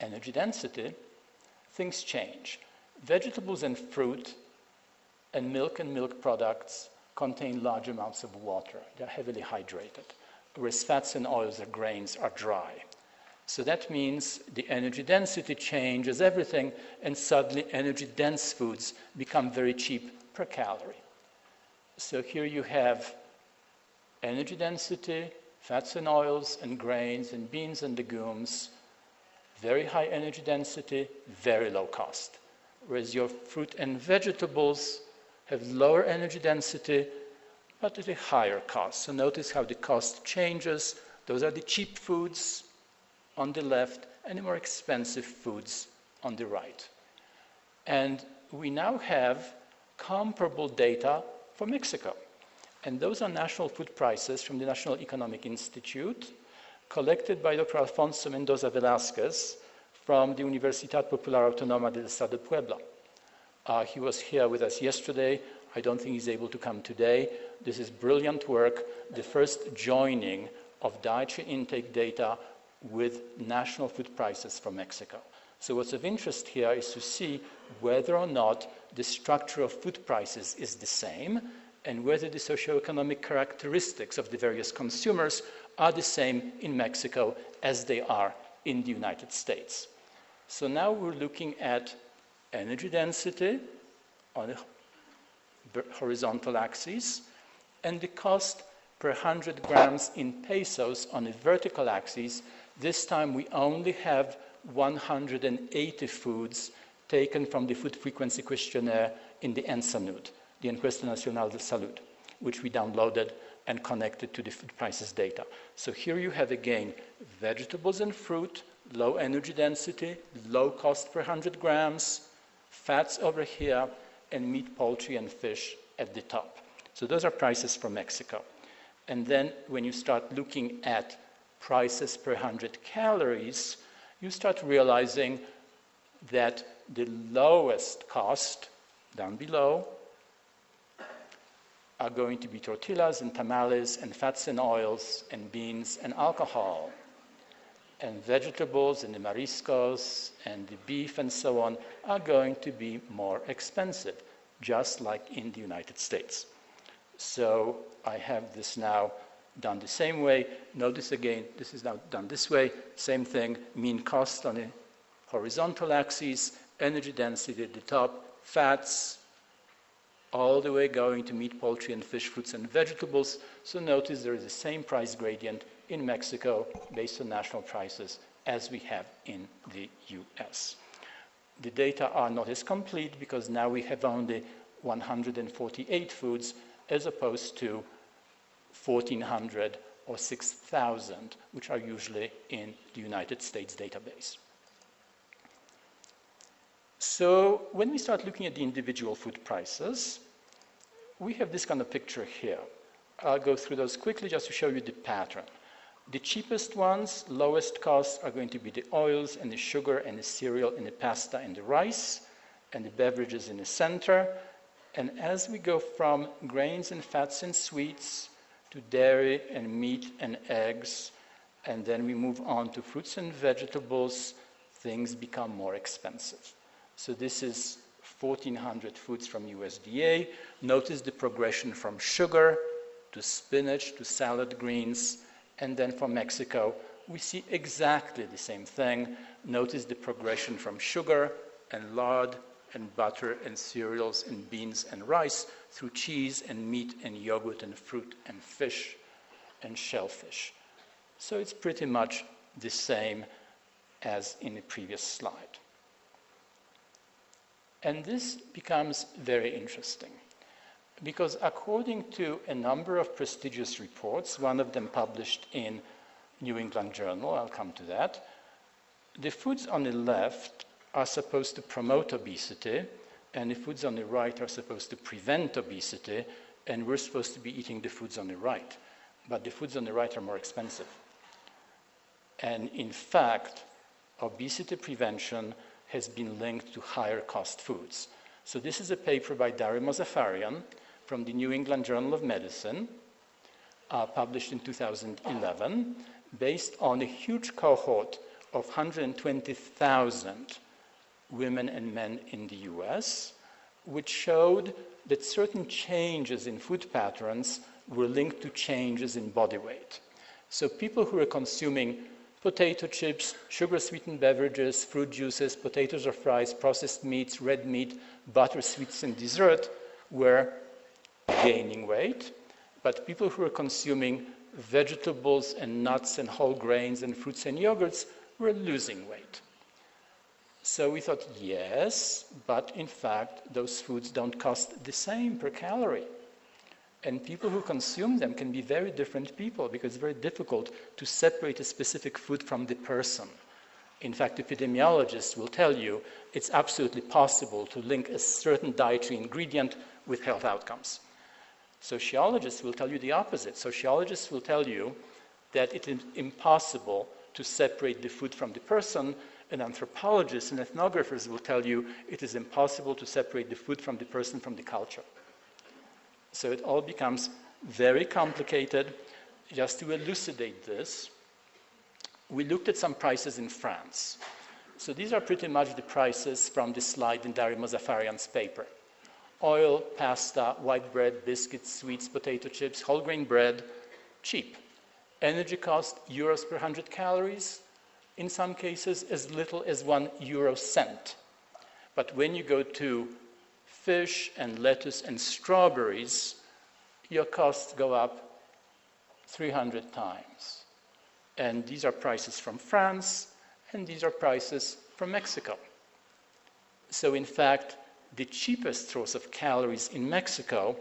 energy density, things change. Vegetables and fruit and milk products contain large amounts of water. They're heavily hydrated, whereas fats and oils or grains are dry. So that means the energy density changes everything, and suddenly energy-dense foods become very cheap per calorie. So here you have energy density, fats and oils and grains and beans and legumes, very high energy density, very low cost. Whereas your fruit and vegetables have lower energy density, but at a higher cost. So notice how the cost changes. Those are the cheap foods on the left and the more expensive foods on the right. And we now have comparable data for Mexico. And those are national food prices from the National Economic Institute, collected by Dr. Alfonso Mendoza Velázquez from the Universidad Popular Autónoma del Estado de Puebla. He was here with us yesterday. I don't think he's able to come today. This is brilliant work, the first joining of dietary intake data with national food prices from Mexico. So what's of interest here is to see whether or not the structure of food prices is the same, and whether the socioeconomic characteristics of the various consumers are the same in Mexico as they are in the United States. So now we're looking at energy density on the horizontal axis, and the cost per 100 grams in pesos on the vertical axis. This time we only have 180 foods taken from the food frequency questionnaire in the ENSANUD, the Encuesta Nacional de Salud, which we downloaded and connected to the food prices data. So here you have again vegetables and fruit, low energy density, low cost per 100 grams, fats over here, and meat, poultry, and fish at the top. So those are prices from Mexico. And then when you start looking at prices per 100 calories, you start realizing that the lowest cost, down below, are going to be tortillas and tamales and fats and oils and beans and alcohol. And vegetables and the mariscos and the beef and so on are going to be more expensive, just like in the United States. So I have this now done the same way. Notice again, this is now done this way. Same thing, mean cost on a horizontal axis, energy density at the top, fats, all the way going to meat, poultry, and fish, fruits, and vegetables. So notice there is the same price gradient in Mexico based on national prices as we have in the US. The data are not as complete because now we have only 148 foods as opposed to 1,400 or 6,000, which are usually in the United States database. So when we start looking at the individual food prices, we have this kind of picture here. I'll go through those quickly just to show you the pattern. The cheapest ones, lowest costs, are going to be the oils and the sugar and the cereal and the pasta and the rice and the beverages in the center. And as we go from grains and fats and sweets to dairy and meat and eggs, and then we move on to fruits and vegetables, things become more expensive. So this is 1,400 foods from USDA. Notice the progression from sugar to spinach to salad greens. And then from Mexico, we see exactly the same thing. Notice the progression from sugar and lard and butter and cereals and beans and rice through cheese and meat and yogurt and fruit and fish and shellfish. So it's pretty much the same as in the previous slide. And this becomes very interesting because according to a number of prestigious reports, one of them published in New England Journal, I'll come to that, the foods on the left are supposed to promote obesity, and the foods on the right are supposed to prevent obesity, and we're supposed to be eating the foods on the right. But the foods on the right are more expensive. And in fact, obesity prevention has been linked to higher cost foods. So this is a paper by Dario Mozaffarian from the New England Journal of Medicine, published in 2011, based on a huge cohort of 120,000 women and men in the US, which showed that certain changes in food patterns were linked to changes in body weight. So people who were consuming potato chips, sugar-sweetened beverages, fruit juices, potatoes or fries, processed meats, red meat, butter, sweets, and dessert were gaining weight. But people who were consuming vegetables and nuts and whole grains and fruits and yogurts were losing weight. So we thought, yes, but in fact, those foods don't cost the same per calorie. And people who consume them can be very different people because it's very difficult to separate a specific food from the person. In fact, epidemiologists will tell you it's absolutely possible to link a certain dietary ingredient with health outcomes. Sociologists will tell you the opposite. Sociologists will tell you that it is impossible to separate the food from the person, and anthropologists and ethnographers will tell you it is impossible to separate the food from the person from the culture. So it all becomes very complicated. Just to elucidate this, we looked at some prices in France. So these are pretty much the prices from the slide in Dario Mozaffarian's paper. Oil, pasta, white bread, biscuits, sweets, potato chips, whole grain bread, cheap. Energy cost, euros per 100 calories, in some cases as little as 1 euro cent. But when you go to fish and lettuce and strawberries, your costs go up 300 times. And these are prices from France, and these are prices from Mexico. So in fact, the cheapest source of calories in Mexico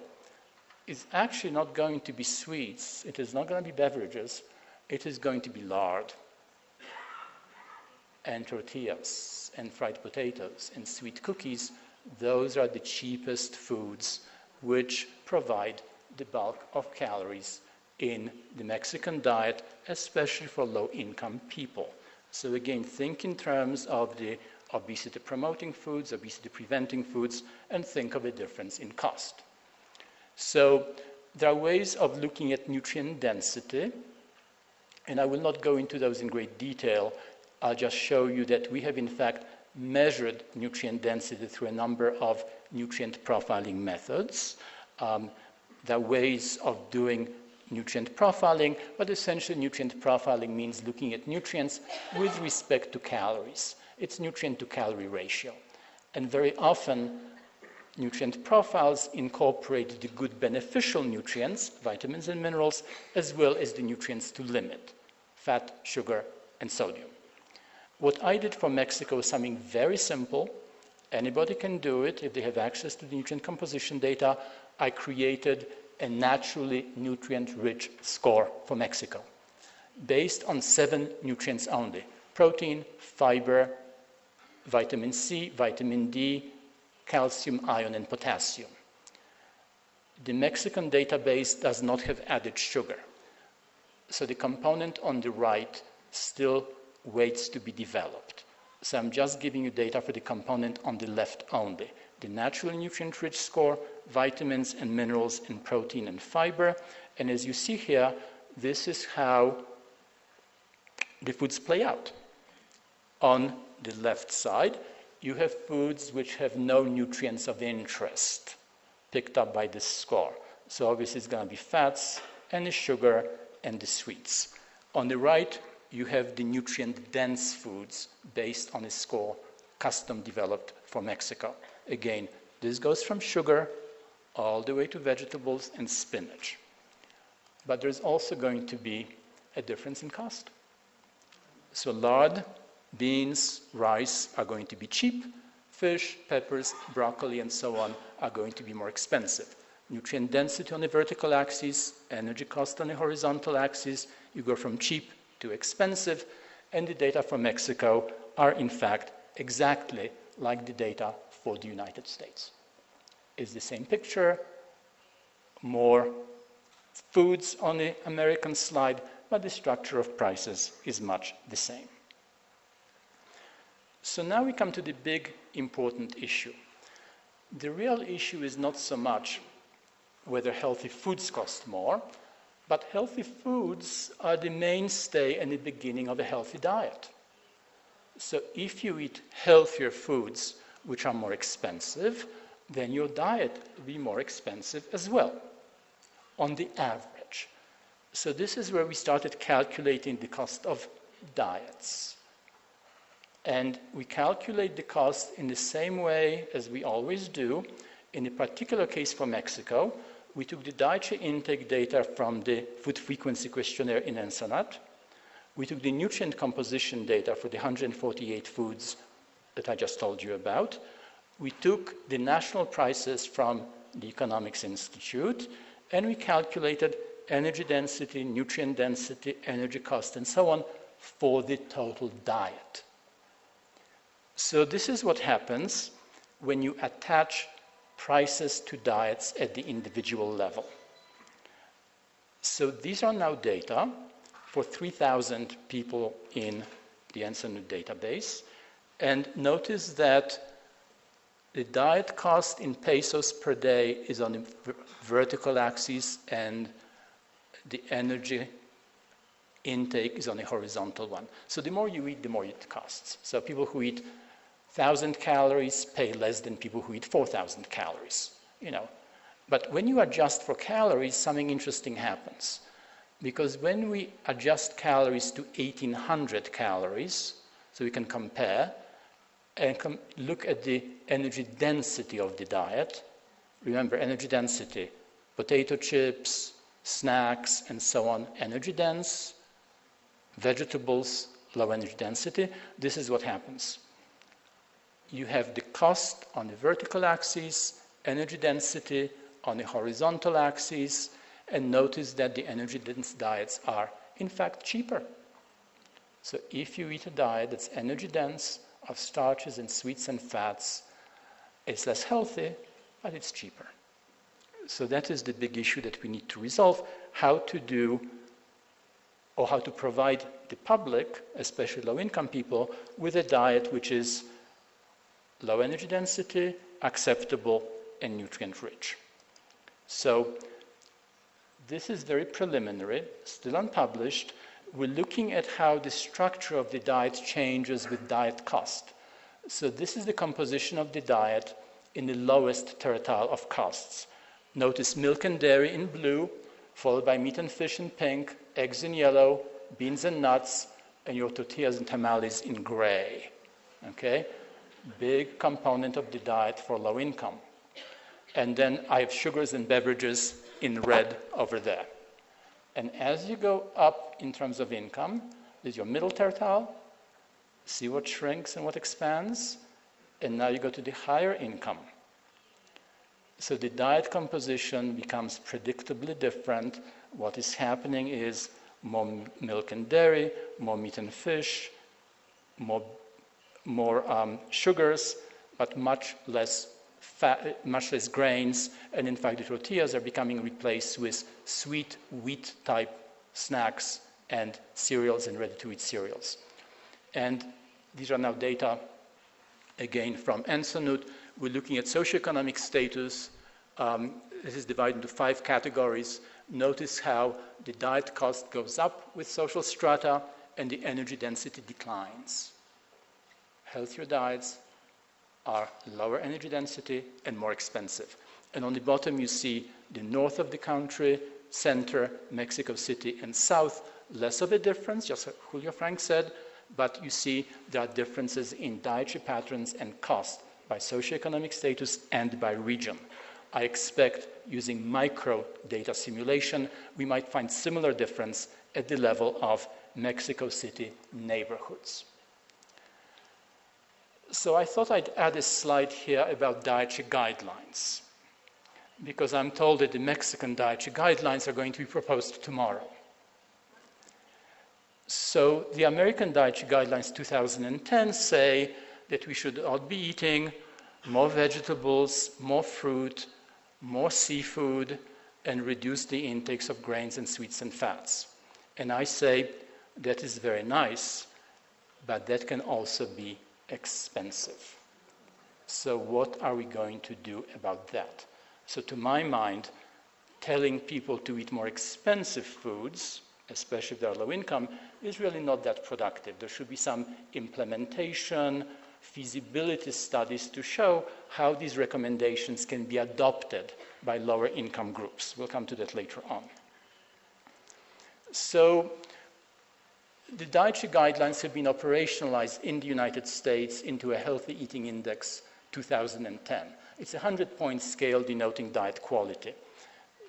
is actually not going to be sweets, it is not going to be beverages, it is going to be lard and tortillas and fried potatoes and sweet cookies. Those are the cheapest foods which provide the bulk of calories in the Mexican diet, especially for low-income people. So again, think in terms of the obesity-promoting foods, obesity-preventing foods, and think of a difference in cost. So there are ways of looking at nutrient density, and I will not go into those in great detail. I'll just show you that we have in fact measured nutrient density through a number of nutrient profiling methods. There are ways of doing nutrient profiling, but essentially nutrient profiling means looking at nutrients with respect to calories. It's nutrient to calorie ratio. And very often, nutrient profiles incorporate the good beneficial nutrients, vitamins and minerals, as well as the nutrients to limit, fat, sugar, and sodium. What I did for Mexico is something very simple. Anybody can do it if they have access to the nutrient composition data. I created a naturally nutrient-rich score for Mexico based on 7 nutrients only: protein, fiber, vitamin C, vitamin D, calcium, iron, and potassium. The Mexican database does not have added sugar. So the component on the right still waits to be developed. So I'm just giving you data for the component on the left only. The natural nutrient-rich score, vitamins and minerals and protein and fiber. And as you see here, this is how the foods play out. On the left side, you have foods which have no nutrients of interest picked up by this score. So obviously it's going to be fats and the sugar and the sweets. On the right, you have the nutrient-dense foods based on a score custom developed for Mexico. Again, this goes from sugar all the way to vegetables and spinach. But there's also going to be a difference in cost. So lard, beans, rice are going to be cheap. Fish, peppers, broccoli, and so on are going to be more expensive. Nutrient density on the vertical axis, energy cost on the horizontal axis, you go from cheap to expensive, and the data from Mexico are in fact exactly like the data for the United States. It's the same picture, more foods on the American slide, but the structure of prices is much the same. So now we come to the big, important issue. The real issue is not so much whether healthy foods cost more, but healthy foods are the mainstay and the beginning of a healthy diet. So if you eat healthier foods, which are more expensive, then your diet will be more expensive as well, on the average. So this is where we started calculating the cost of diets. And we calculate the cost in the same way as we always do. In a particular case for Mexico, we took the dietary intake data from the food frequency questionnaire in Ensenada. We took the nutrient composition data for the 148 foods that I just told you about. We took the national prices from the Economics Institute, and we calculated energy density, nutrient density, energy cost, and so on for the total diet. So this is what happens when you attach prices to diets at the individual level. So these are now data for 3,000 people in the Ensenada database. And notice that the diet cost in pesos per day is on the vertical axis, and the energy intake is on the horizontal one. So the more you eat, the more it costs. So people who eat 1,000 calories pay less than people who eat 4,000 calories, But when you adjust for calories, something interesting happens. Because when we adjust calories to 1,800 calories, so we can compare and look at the energy density of the diet. Remember, energy density, potato chips, snacks, and so on, energy dense, vegetables, low energy density. This is what happens. You have the cost on the vertical axis, energy density on the horizontal axis, and notice that the energy dense diets are, in fact, cheaper. So if you eat a diet that's energy dense, of starches and sweets and fats, it's less healthy, but it's cheaper. So that is the big issue that we need to resolve, how to do or how to provide the public, especially low-income people, with a diet which is low energy density, acceptable, and nutrient-rich. So this is very preliminary, still unpublished. We're looking at how the structure of the diet changes with diet cost. So this is the composition of the diet in the lowest tertile of costs. Notice milk and dairy in blue, followed by meat and fish in pink, eggs in yellow, beans and nuts, and your tortillas and tamales in gray. okay? Big component of the diet for low income. And then I have sugars and beverages in red over there. And as you go up in terms of income, there's your middle tertile, see what shrinks and what expands, and now you go to the higher income. So the diet composition becomes predictably different. What is happening is more milk and dairy, more meat and fish, more sugars, but much less fat, much less grains, and in fact the tortillas are becoming replaced with sweet wheat-type snacks and cereals and ready-to-eat cereals. And these are now data, again, from Ensonut. We're looking at socioeconomic status. This is divided into 5 categories. Notice how the diet cost goes up with social strata and the energy density declines. Healthier diets are lower energy density and more expensive. And on the bottom you see the north of the country, center, Mexico City, and south. Less of a difference, just as Julio Frank said, but you see there are differences in dietary patterns and cost by socioeconomic status and by region. I expect using micro data simulation, we might find similar difference at the level of Mexico City neighborhoods. So I thought I'd add a slide here about dietary guidelines, because I'm told that the Mexican dietary guidelines are going to be proposed tomorrow. So the American Dietary Guidelines 2010 say that we should all be eating more vegetables, more fruit, more seafood, and reduce the intakes of grains and sweets and fats. And I say that is very nice, but that can also be expensive. So what are we going to do about that? So to my mind, telling people to eat more expensive foods, especially if they're low income, is really not that productive. There should be some implementation, feasibility studies to show how these recommendations can be adopted by lower income groups. We'll come to that later on. So the dietary guidelines have been operationalized in the United States into a Healthy Eating Index 2010. It's a 100-point scale denoting diet quality.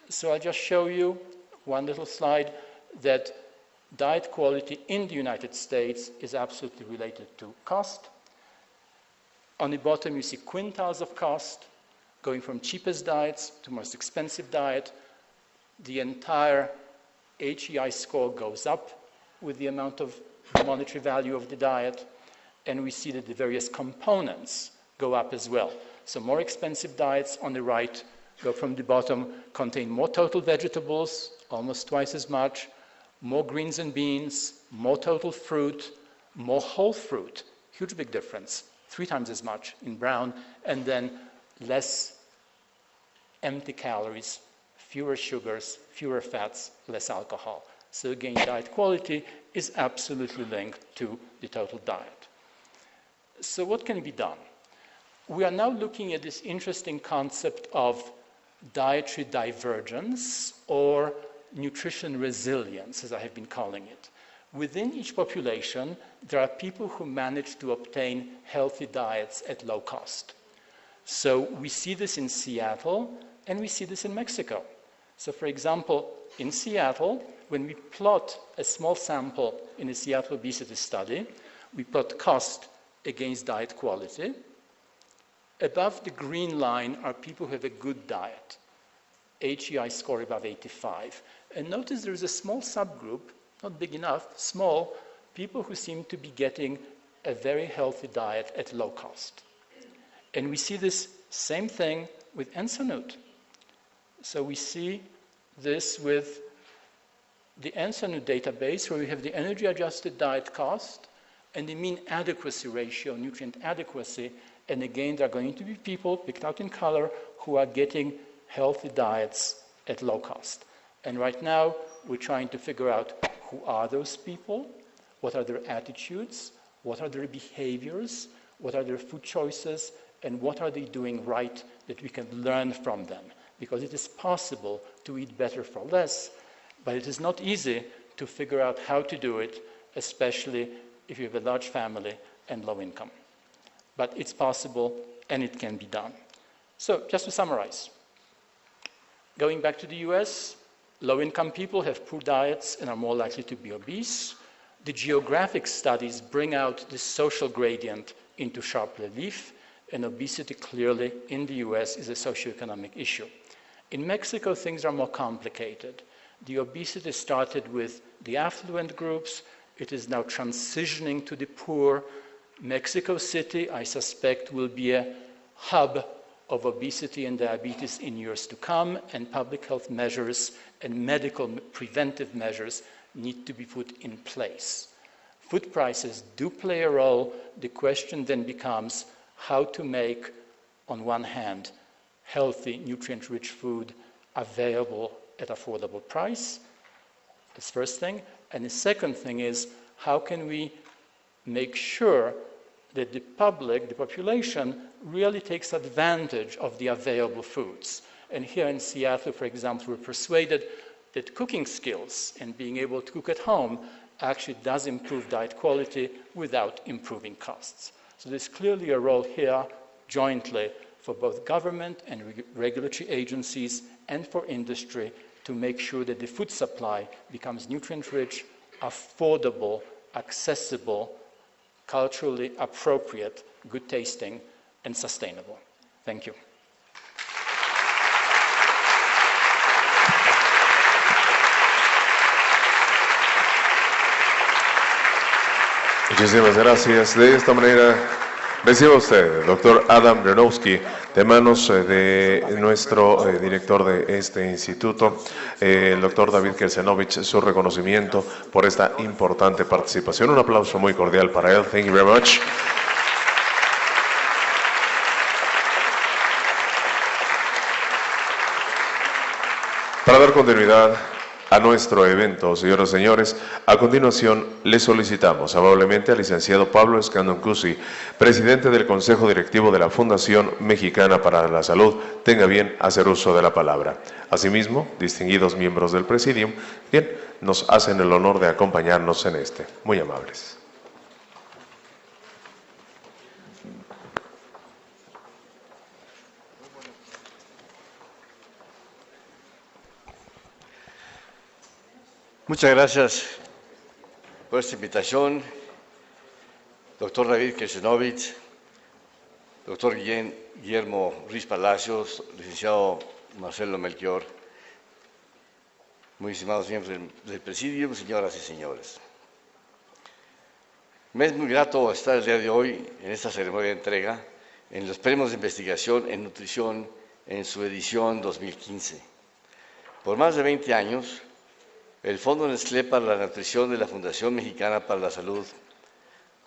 So I'll just show you one little slide that diet quality in the United States is absolutely related to cost. On the bottom, you see quintiles of cost, going from cheapest diets to most expensive diet. The entire HEI score goes up with the amount of monetary value of the diet, and we see that the various components go up as well. So more expensive diets on the right go from the bottom, contain more total vegetables, almost twice as much, more greens and beans, more total fruit, more whole fruit, huge big difference, 3 times as much in brown, and then less empty calories, fewer sugars, fewer fats, less alcohol. So again, diet quality is absolutely linked to the total diet. So what can be done? We are now looking at this interesting concept of dietary divergence or nutrition resilience, as I have been calling it. Within each population, there are people who manage to obtain healthy diets at low cost. So we see this in Seattle, and we see this in Mexico. So for example, in Seattle, when we plot a small sample in a Seattle obesity study, we plot cost against diet quality. Above the green line are people who have a good diet, HEI score above 85. And notice there is a small subgroup, not big enough, small, people who seem to be getting a very healthy diet at low cost. And we see this same thing with Ensonut. So we see this with the Ensonut database, where we have the energy-adjusted diet cost and the mean adequacy ratio, nutrient adequacy. And again, there are going to be people, picked out in color, who are getting healthy diets at low cost. And right now, we're trying to figure out who are those people, what are their attitudes, what are their behaviors, what are their food choices, and what are they doing right that we can learn from them. Because it is possible to eat better for less, but it is not easy to figure out how to do it, especially if you have a large family and low income. but it's possible and it can be done. So just to summarize, going back to the US, low-income people have poor diets and are more likely to be obese. The geographic studies bring out the social gradient into sharp relief, and obesity clearly in the US is a socioeconomic issue. In Mexico, things are more complicated. The obesity started with the affluent groups. It is now transitioning to the poor. Mexico City, I suspect, will be a hub of obesity and diabetes in years to come, and public health measures and medical preventive measures need to be put in place. Food prices do play a role. The question then becomes how to make, on one hand, healthy, nutrient-rich food available at affordable price. That's the first thing. And the second thing is, how can we make sure that the public, the population, really takes advantage of the available foods? And here in Seattle, for example, we're persuaded that cooking skills and being able to cook at home actually does improve diet quality without improving costs. So there's clearly a role here jointly for both government and regulatory agencies and for industry to make sure that the food supply becomes nutrient-rich, affordable, accessible, culturally appropriate, good tasting, and sustainable. Thank you. Muchísimas gracias. De esta manera, reciba usted, doctor Adam Bronowski, de manos de nuestro director de este instituto, el doctor David Kersenovich, su reconocimiento por esta importante participación. Un aplauso muy cordial para él. Thank you very much. Para dar continuidad a nuestro evento, señoras y señores, a continuación le solicitamos amablemente al licenciado Pablo Escandoncusi, presidente del Consejo Directivo de la Fundación Mexicana para la Salud, tenga bien hacer uso de la palabra. Asimismo, distinguidos miembros del Presidium, bien, nos hacen el honor de acompañarnos en este. Muy amables. Muchas gracias por esta invitación, doctor David Kersenovich, doctor Guillermo Ruiz Palacios, licenciado Marcelo Melchior, muy estimados miembros del Presidium, señoras y señores. Me es muy grato estar el día de hoy en esta ceremonia de entrega en los premios de investigación en nutrición en su edición 2015. Por más de 20 años, el Fondo Nestlé para la Nutrición de la Fundación Mexicana para la Salud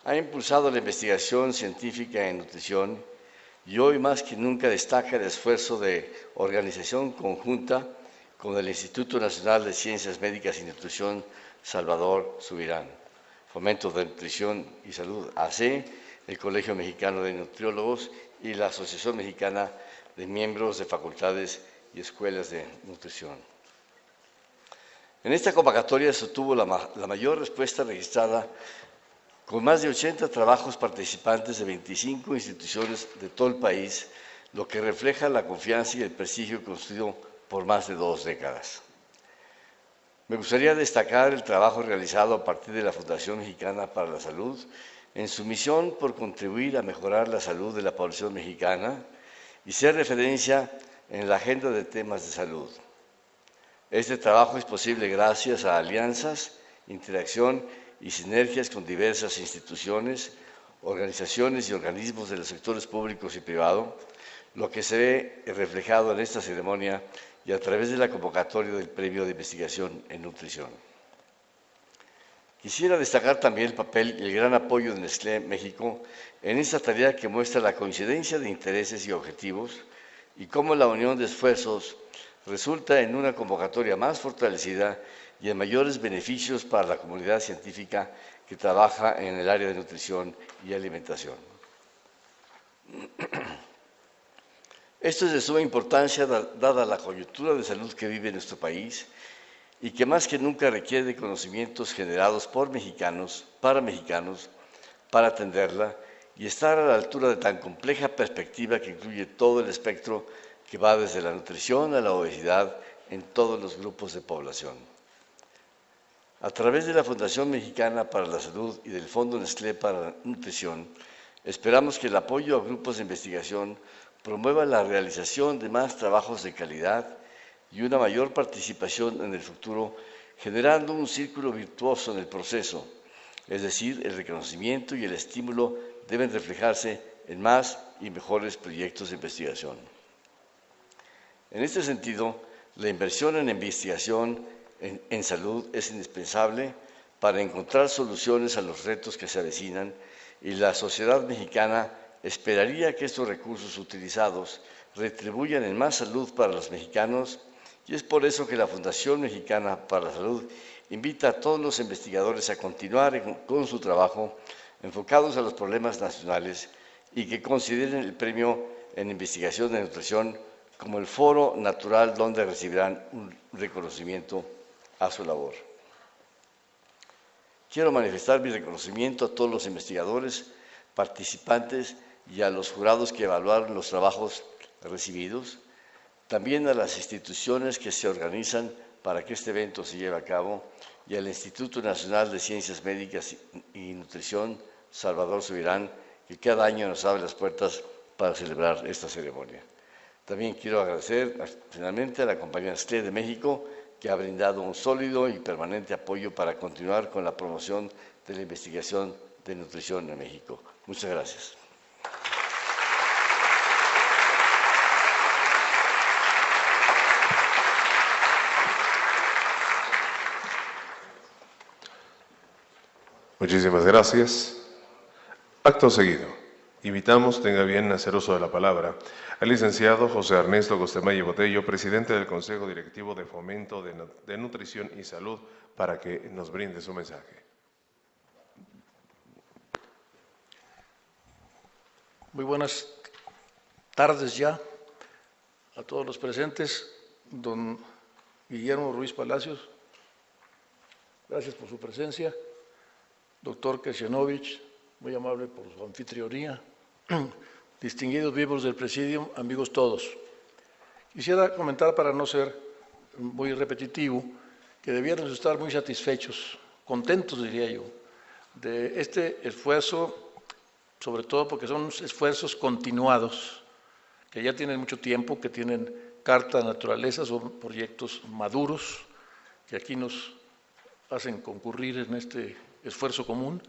ha impulsado la investigación científica en nutrición y hoy más que nunca destaca el esfuerzo de organización conjunta con el Instituto Nacional de Ciencias Médicas y Nutrición Salvador Subirán, Fomento de Nutrición y Salud AC, el Colegio Mexicano de Nutriólogos y la Asociación Mexicana de Miembros de Facultades y Escuelas de Nutrición. En esta convocatoria se obtuvo la mayor respuesta registrada, con más de 80 trabajos participantes de 25 instituciones de todo el país, lo que refleja la confianza y el prestigio construido por más de 2 décadas. Me gustaría destacar el trabajo realizado a partir de la Fundación Mexicana para la Salud en su misión por contribuir a mejorar la salud de la población mexicana y ser referencia en la agenda de temas de salud. Este trabajo es posible gracias a alianzas, interacción y sinergias con diversas instituciones, organizaciones y organismos de los sectores públicos y privados, lo que se ve reflejado en esta ceremonia y a través de la convocatoria del Premio de Investigación en Nutrición. Quisiera destacar también el papel y el gran apoyo de Nestlé México en esta tarea que muestra la coincidencia de intereses y objetivos y cómo la unión de esfuerzos resulta en una convocatoria más fortalecida y en mayores beneficios para la comunidad científica que trabaja en el área de nutrición y alimentación. Esto es de suma importancia dada la coyuntura de salud que vive nuestro país y que más que nunca requiere de conocimientos generados por mexicanos para atenderla y estar a la altura de tan compleja perspectiva que incluye todo el espectro que va desde la nutrición a la obesidad en todos los grupos de población. A través de la Fundación Mexicana para la Salud y del Fondo Nestlé para la Nutrición, esperamos que el apoyo a grupos de investigación promueva la realización de más trabajos de calidad y una mayor participación en el futuro, generando un círculo virtuoso en el proceso, es decir, el reconocimiento y el estímulo deben reflejarse en más y mejores proyectos de investigación. En este sentido, la inversión en investigación en salud es indispensable para encontrar soluciones a los retos que se avecinan y la sociedad mexicana esperaría que estos recursos utilizados retribuyan en más salud para los mexicanos y es por eso que la Fundación Mexicana para la Salud invita a todos los investigadores a continuar con su trabajo enfocados a los problemas nacionales y que consideren el Premio en Investigación de Nutrición como el foro natural donde recibirán un reconocimiento a su labor. Quiero manifestar mi reconocimiento a todos los investigadores, participantes y a los jurados que evaluaron los trabajos recibidos, también a las instituciones que se organizan para que este evento se lleve a cabo y al Instituto Nacional de Ciencias Médicas y Nutrición, Salvador Subirán, que cada año nos abre las puertas para celebrar esta ceremonia. También quiero agradecer finalmente a la compañía Nestlé de México, que ha brindado un sólido y permanente apoyo para continuar con la promoción de la investigación de nutrición en México. Muchas gracias. Muchísimas gracias. Acto seguido, invitamos, tenga bien hacer uso de la palabra, al licenciado José Ernesto Costemay Botello, presidente del Consejo Directivo de Fomento de Nutrición y Salud, para que nos brinde su mensaje. Muy buenas tardes ya a todos los presentes. Don Guillermo Ruiz Palacios, gracias por su presencia. Doctor Keshenovich, muy amable por su anfitrionía. Distinguidos miembros del Presidium, amigos todos. Quisiera comentar, para no ser muy repetitivo, que debiéramos estar muy satisfechos, contentos diría yo, de este esfuerzo, sobre todo porque son esfuerzos continuados, que ya tienen mucho tiempo, que tienen carta de naturaleza, son proyectos maduros, que aquí nos hacen concurrir en este esfuerzo común.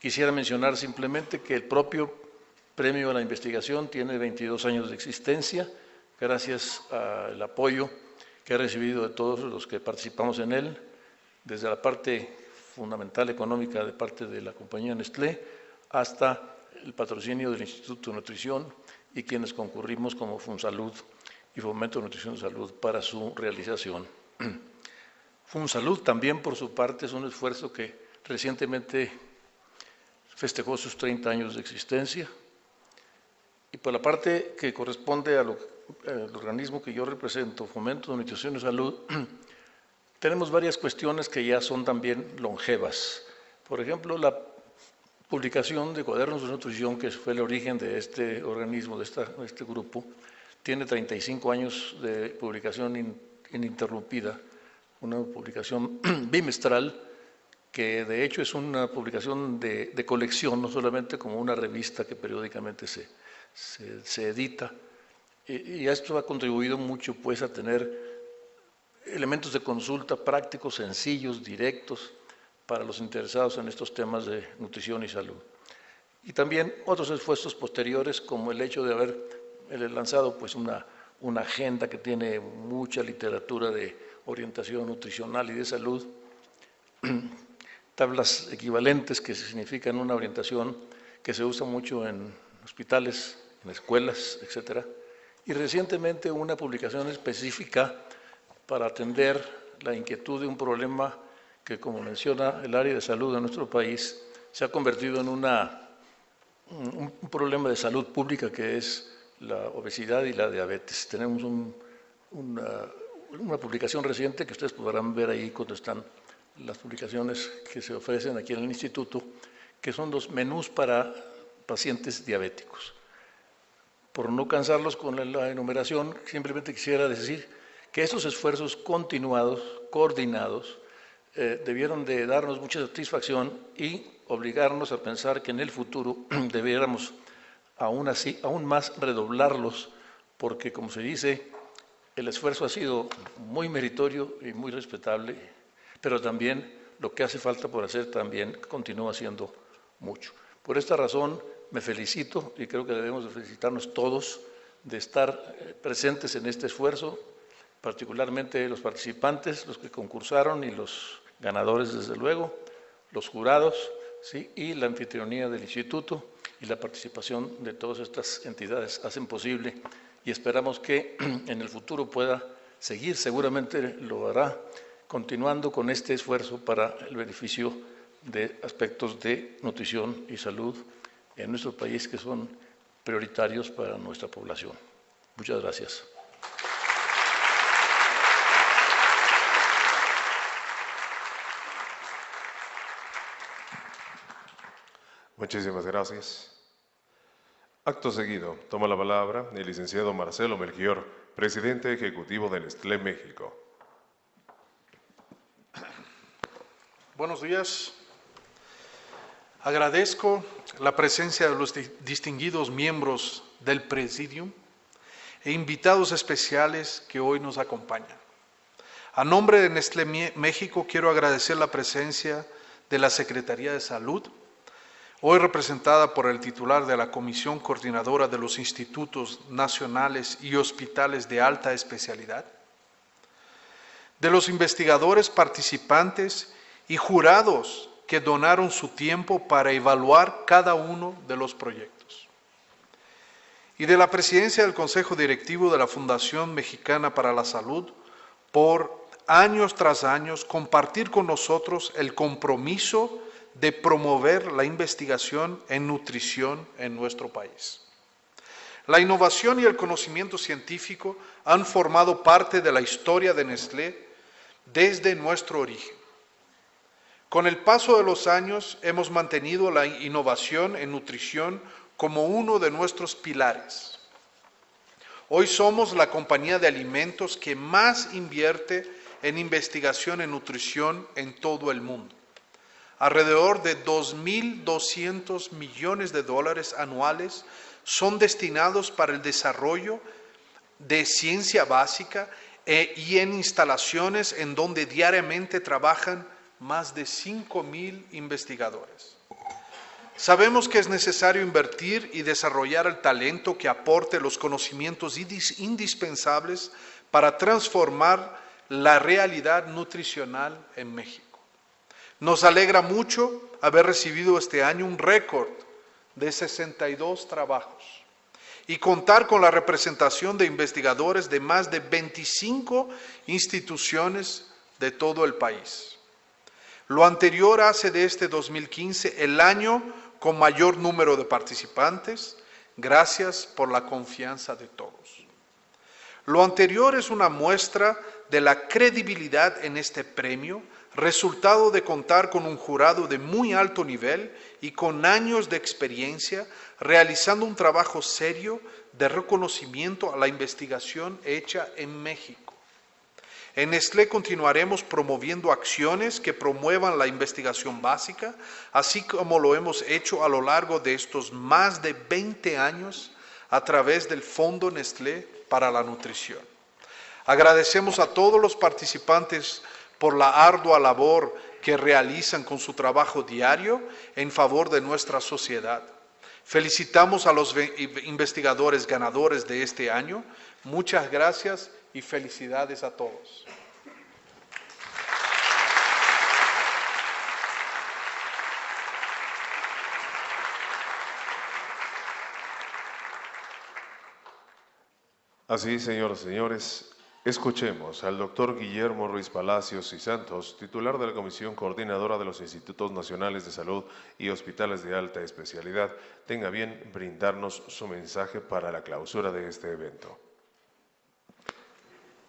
Quisiera mencionar simplemente que el propio Premio a la Investigación tiene 22 años de existencia, gracias al apoyo que ha recibido de todos los que participamos en él, desde la parte fundamental económica de parte de la compañía Nestlé, hasta el patrocinio del Instituto de Nutrición y quienes concurrimos como FunSalud y Fomento de Nutrición y Salud para su realización. FunSalud también, por su parte, es un esfuerzo que recientemente festejó sus 30 años de existencia. Y por la parte que corresponde al organismo que yo represento, Fomento de Nutrición y Salud, tenemos varias cuestiones que ya son también longevas. Por ejemplo, la publicación de cuadernos de nutrición, que fue el origen de este organismo, de este grupo, tiene 35 años de publicación ininterrumpida, una publicación bimestral, que de hecho es una publicación de colección, no solamente como una revista que periódicamente se edita, y esto ha contribuido mucho pues a tener elementos de consulta prácticos, sencillos, directos, para los interesados en estos temas de nutrición y salud. Y también otros esfuerzos posteriores, como el hecho de haber lanzado pues una agenda que tiene mucha literatura de orientación nutricional y de salud, tablas equivalentes que significan una orientación que se usa mucho en hospitales, en escuelas, etc. Y recientemente una publicación específica para atender la inquietud de un problema que, como menciona el área de salud de nuestro país, se ha convertido en un problema de salud pública, que es la obesidad y la diabetes. Tenemos una publicación reciente que ustedes podrán ver ahí cuando están las publicaciones que se ofrecen aquí en el instituto, que son los menús para pacientes diabéticos. Por no cansarlos con la enumeración, simplemente quisiera decir que estos esfuerzos continuados, coordinados, debieron de darnos mucha satisfacción y obligarnos a pensar que en el futuro debiéramos aún más redoblarlos, porque, como se dice, el esfuerzo ha sido muy meritorio y muy respetable, pero también lo que hace falta por hacer también continúa siendo mucho. Por esta razón me felicito y creo que debemos de felicitarnos todos de estar presentes en este esfuerzo, particularmente los participantes, los que concursaron y los ganadores, desde luego, los jurados, ¿sí? Y la anfitrionía del instituto y la participación de todas estas entidades hacen posible y esperamos que en el futuro pueda seguir, seguramente lo hará, continuando con este esfuerzo para el beneficio de aspectos de nutrición y salud en nuestro país que son prioritarios para nuestra población. Muchas gracias. Muchísimas gracias. Acto seguido, toma la palabra el licenciado Marcelo Melchior, presidente ejecutivo de Nestlé México. Buenos días. Agradezco la presencia de los distinguidos miembros del Presidium e invitados especiales que hoy nos acompañan. A nombre de Nestlé México quiero agradecer la presencia de la Secretaría de Salud, hoy representada por el titular de la Comisión Coordinadora de los Institutos Nacionales y Hospitales de Alta Especialidad, de los investigadores participantes y jurados que donaron su tiempo para evaluar cada uno de los proyectos, y de la presidencia del Consejo Directivo de la Fundación Mexicana para la Salud por años tras años compartir con nosotros el compromiso de promover la investigación en nutrición en nuestro país. La innovación y el conocimiento científico han formado parte de la historia de Nestlé desde nuestro origen. Con el paso de los años hemos mantenido la innovación en nutrición como uno de nuestros pilares. Hoy somos la compañía de alimentos que más invierte en investigación en nutrición en todo el mundo. Alrededor de 2.200 millones de dólares anuales son destinados para el desarrollo de ciencia básica y en instalaciones en donde diariamente trabajan más de 5.000 investigadores. Sabemos que es necesario invertir y desarrollar el talento que aporte los conocimientos indispensables para transformar la realidad nutricional en México. Nos alegra mucho haber recibido este año un récord de 62 trabajos y contar con la representación de investigadores de más de 25 instituciones de todo el país. Lo anterior hace de este 2015 el año con mayor número de participantes, gracias por la confianza de todos. Lo anterior es una muestra de la credibilidad en este premio, resultado de contar con un jurado de muy alto nivel y con años de experiencia, realizando un trabajo serio de reconocimiento a la investigación hecha en México. En Nestlé continuaremos promoviendo acciones que promuevan la investigación básica, así como lo hemos hecho a lo largo de estos más de 20 años a través del Fondo Nestlé para la Nutrición. Agradecemos a todos los participantes por la ardua labor que realizan con su trabajo diario en favor de nuestra sociedad. Felicitamos a los investigadores ganadores de este año. Muchas gracias y felicidades a todos. Así, señoras y señores, escuchemos al doctor Guillermo Ruiz Palacios y Santos, titular de la Comisión Coordinadora de los Institutos Nacionales de Salud y Hospitales de Alta Especialidad, tenga bien brindarnos su mensaje para la clausura de este evento.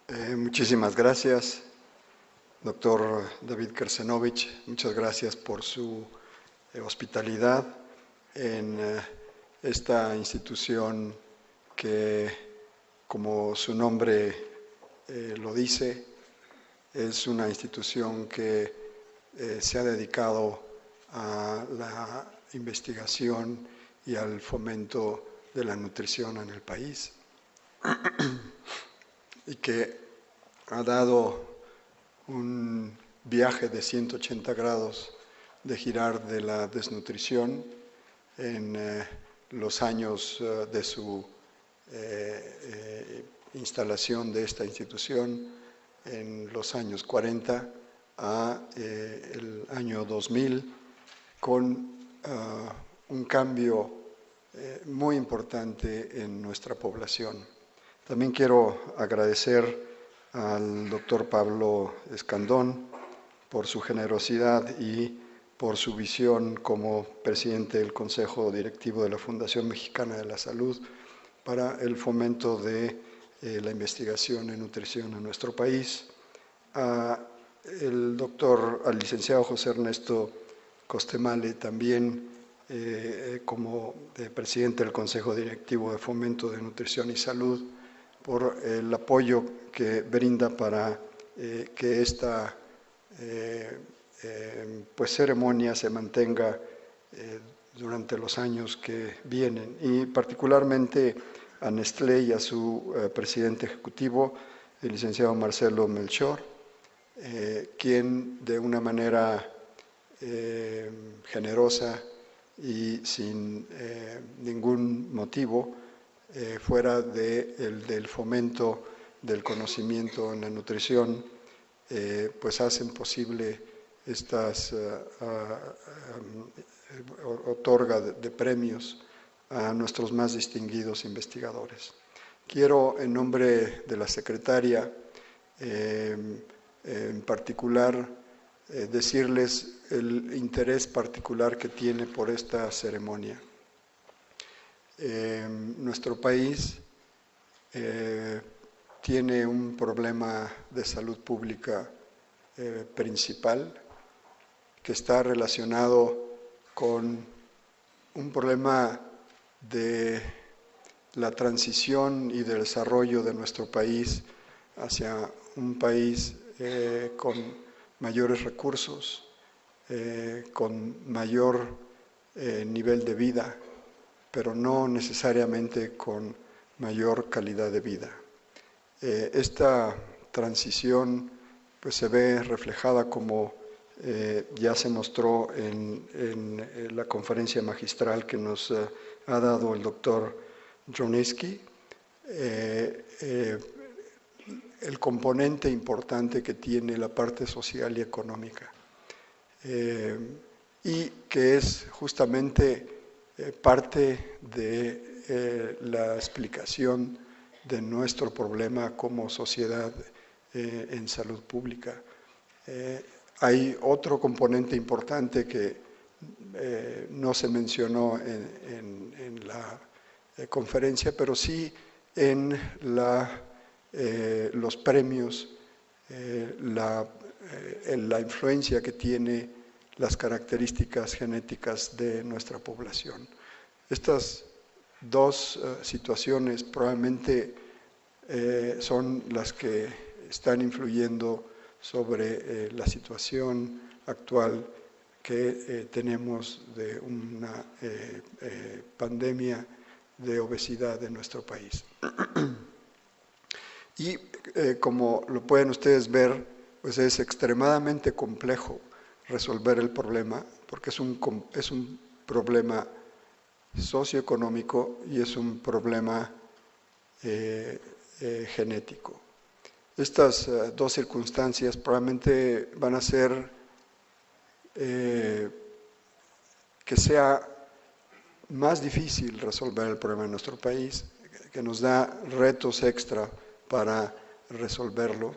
Muchísimas gracias, doctor David Kersenovich. Muchas gracias por su hospitalidad en esta institución que, como su nombre lo dice, es una institución que se ha dedicado a la investigación y al fomento de la nutrición en el país y que ha dado un viaje de 180 grados de girar de la desnutrición en los años de su instalación de esta institución, en los años 40 a el año 2000, con un cambio muy importante en nuestra población. También quiero agradecer al doctor Pablo Escandón por su generosidad y por su visión como presidente del Consejo Directivo de la Fundación Mexicana de la Salud para el fomento de la investigación en nutrición en nuestro país, al licenciado José Ernesto Costemale, también como presidente del Consejo Directivo de Fomento de Nutrición y Salud, por el apoyo que brinda para que esta ceremonia se mantenga durante los años que vienen, y particularmente a Nestlé y a su presidente ejecutivo, el licenciado Marcelo Melchor, quien de una manera generosa y sin ningún motivo, fuera del fomento del conocimiento en la nutrición, pues hacen posible estas otorga de premios a nuestros más distinguidos investigadores. Quiero, en nombre de la secretaria, en particular, decirles el interés particular que tiene por esta ceremonia. Nuestro país tiene un problema de salud pública principal que está relacionado con un problema de la transición y del desarrollo de nuestro país hacia un país con mayores recursos, con mayor nivel de vida, pero no necesariamente con mayor calidad de vida. Esta transición pues, se ve reflejada, como ya se mostró en la conferencia magistral que nos ha dado el doctor Joniski, el componente importante que tiene la parte social y económica, y que es justamente parte de la explicación de nuestro problema como sociedad en salud pública. Hay otro componente importante que no se mencionó en la conferencia, pero sí en los premios, la influencia que tiene las características genéticas de nuestra población. Estas dos situaciones probablemente son las que están influyendo sobre la situación actual que tenemos de una pandemia de obesidad en nuestro país. Y como lo pueden ustedes ver, pues es extremadamente complejo resolver el problema, porque es un problema socioeconómico y es un problema genético. Estas dos circunstancias probablemente van a hacer que sea más difícil resolver el problema en nuestro país, que nos da retos extra para resolverlo.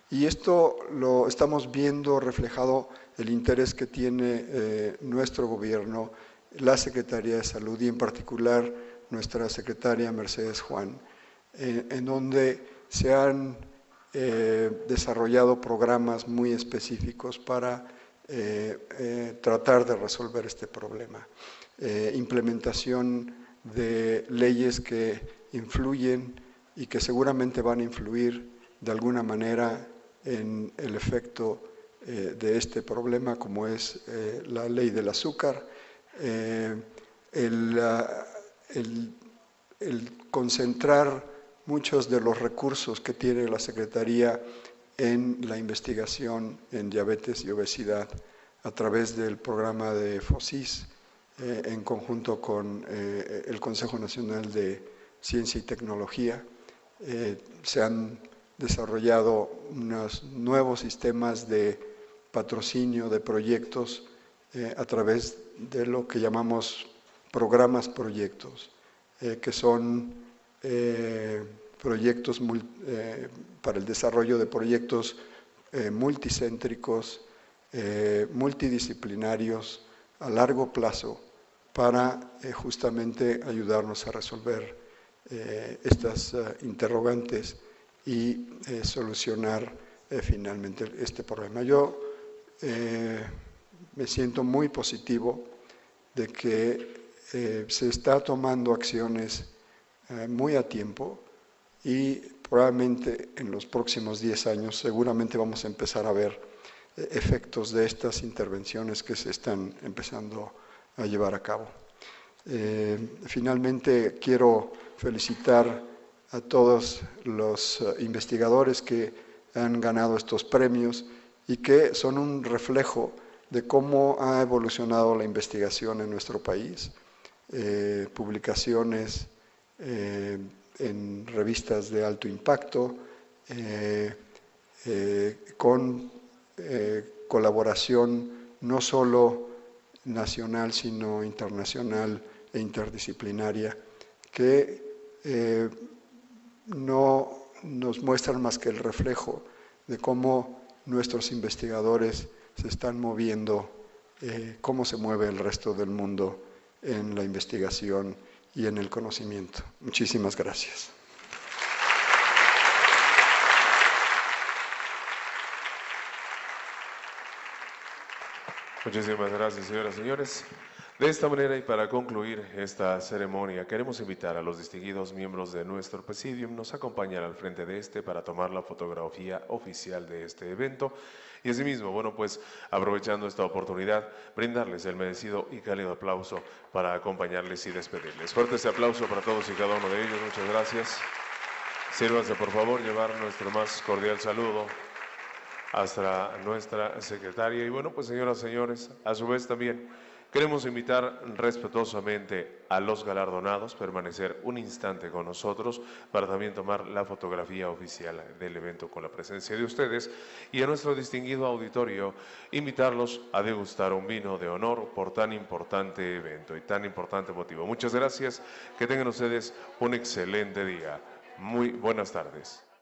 Y esto lo estamos viendo reflejado el interés que tiene nuestro gobierno, la Secretaría de Salud y en particular nuestra secretaria Mercedes Juan, en donde se han desarrollado programas muy específicos para tratar de resolver este problema. Implementación de leyes que influyen y que seguramente van a influir de alguna manera en el efecto de este problema, como es la ley del azúcar, el concentrar muchos de los recursos que tiene la Secretaría en la investigación en diabetes y obesidad a través del programa de FOSIS, en conjunto con el Consejo Nacional de Ciencia y Tecnología. Se han desarrollado unos nuevos sistemas de patrocinio de proyectos a través de lo que llamamos programas proyectos, que son proyectos para el desarrollo de proyectos multicéntricos, multidisciplinarios, a largo plazo, para justamente ayudarnos a resolver estas interrogantes y solucionar finalmente este problema. Yo me siento muy positivo de que se está tomando acciones muy a tiempo y probablemente en los próximos 10 años seguramente vamos a empezar a ver efectos de estas intervenciones que se están empezando a llevar a cabo. Finalmente quiero felicitar a todos los investigadores que han ganado estos premios y que son un reflejo de cómo ha evolucionado la investigación en nuestro país. Publicaciones en revistas de alto impacto, con colaboración no solo nacional, sino internacional e interdisciplinaria, que no nos muestran más que el reflejo de cómo nuestros investigadores se están moviendo, cómo se mueve el resto del mundo en la investigación y en el conocimiento. Muchísimas gracias. Muchísimas gracias, señoras y señores. De esta manera y para concluir esta ceremonia, queremos invitar a los distinguidos miembros de nuestro Presidium nos acompañar al frente de este para tomar la fotografía oficial de este evento y asimismo, bueno, pues aprovechando esta oportunidad, brindarles el merecido y cálido aplauso para acompañarles y despedirles. Fuerte ese aplauso para todos y cada uno de ellos, muchas gracias. Sírvanse por favor llevar nuestro más cordial saludo hasta nuestra secretaria y bueno, pues señoras y señores, a su vez también queremos invitar respetuosamente a los galardonados a permanecer un instante con nosotros para también tomar la fotografía oficial del evento con la presencia de ustedes y a nuestro distinguido auditorio invitarlos a degustar un vino de honor por tan importante evento y tan importante motivo. Muchas gracias, que tengan ustedes un excelente día. Muy buenas tardes.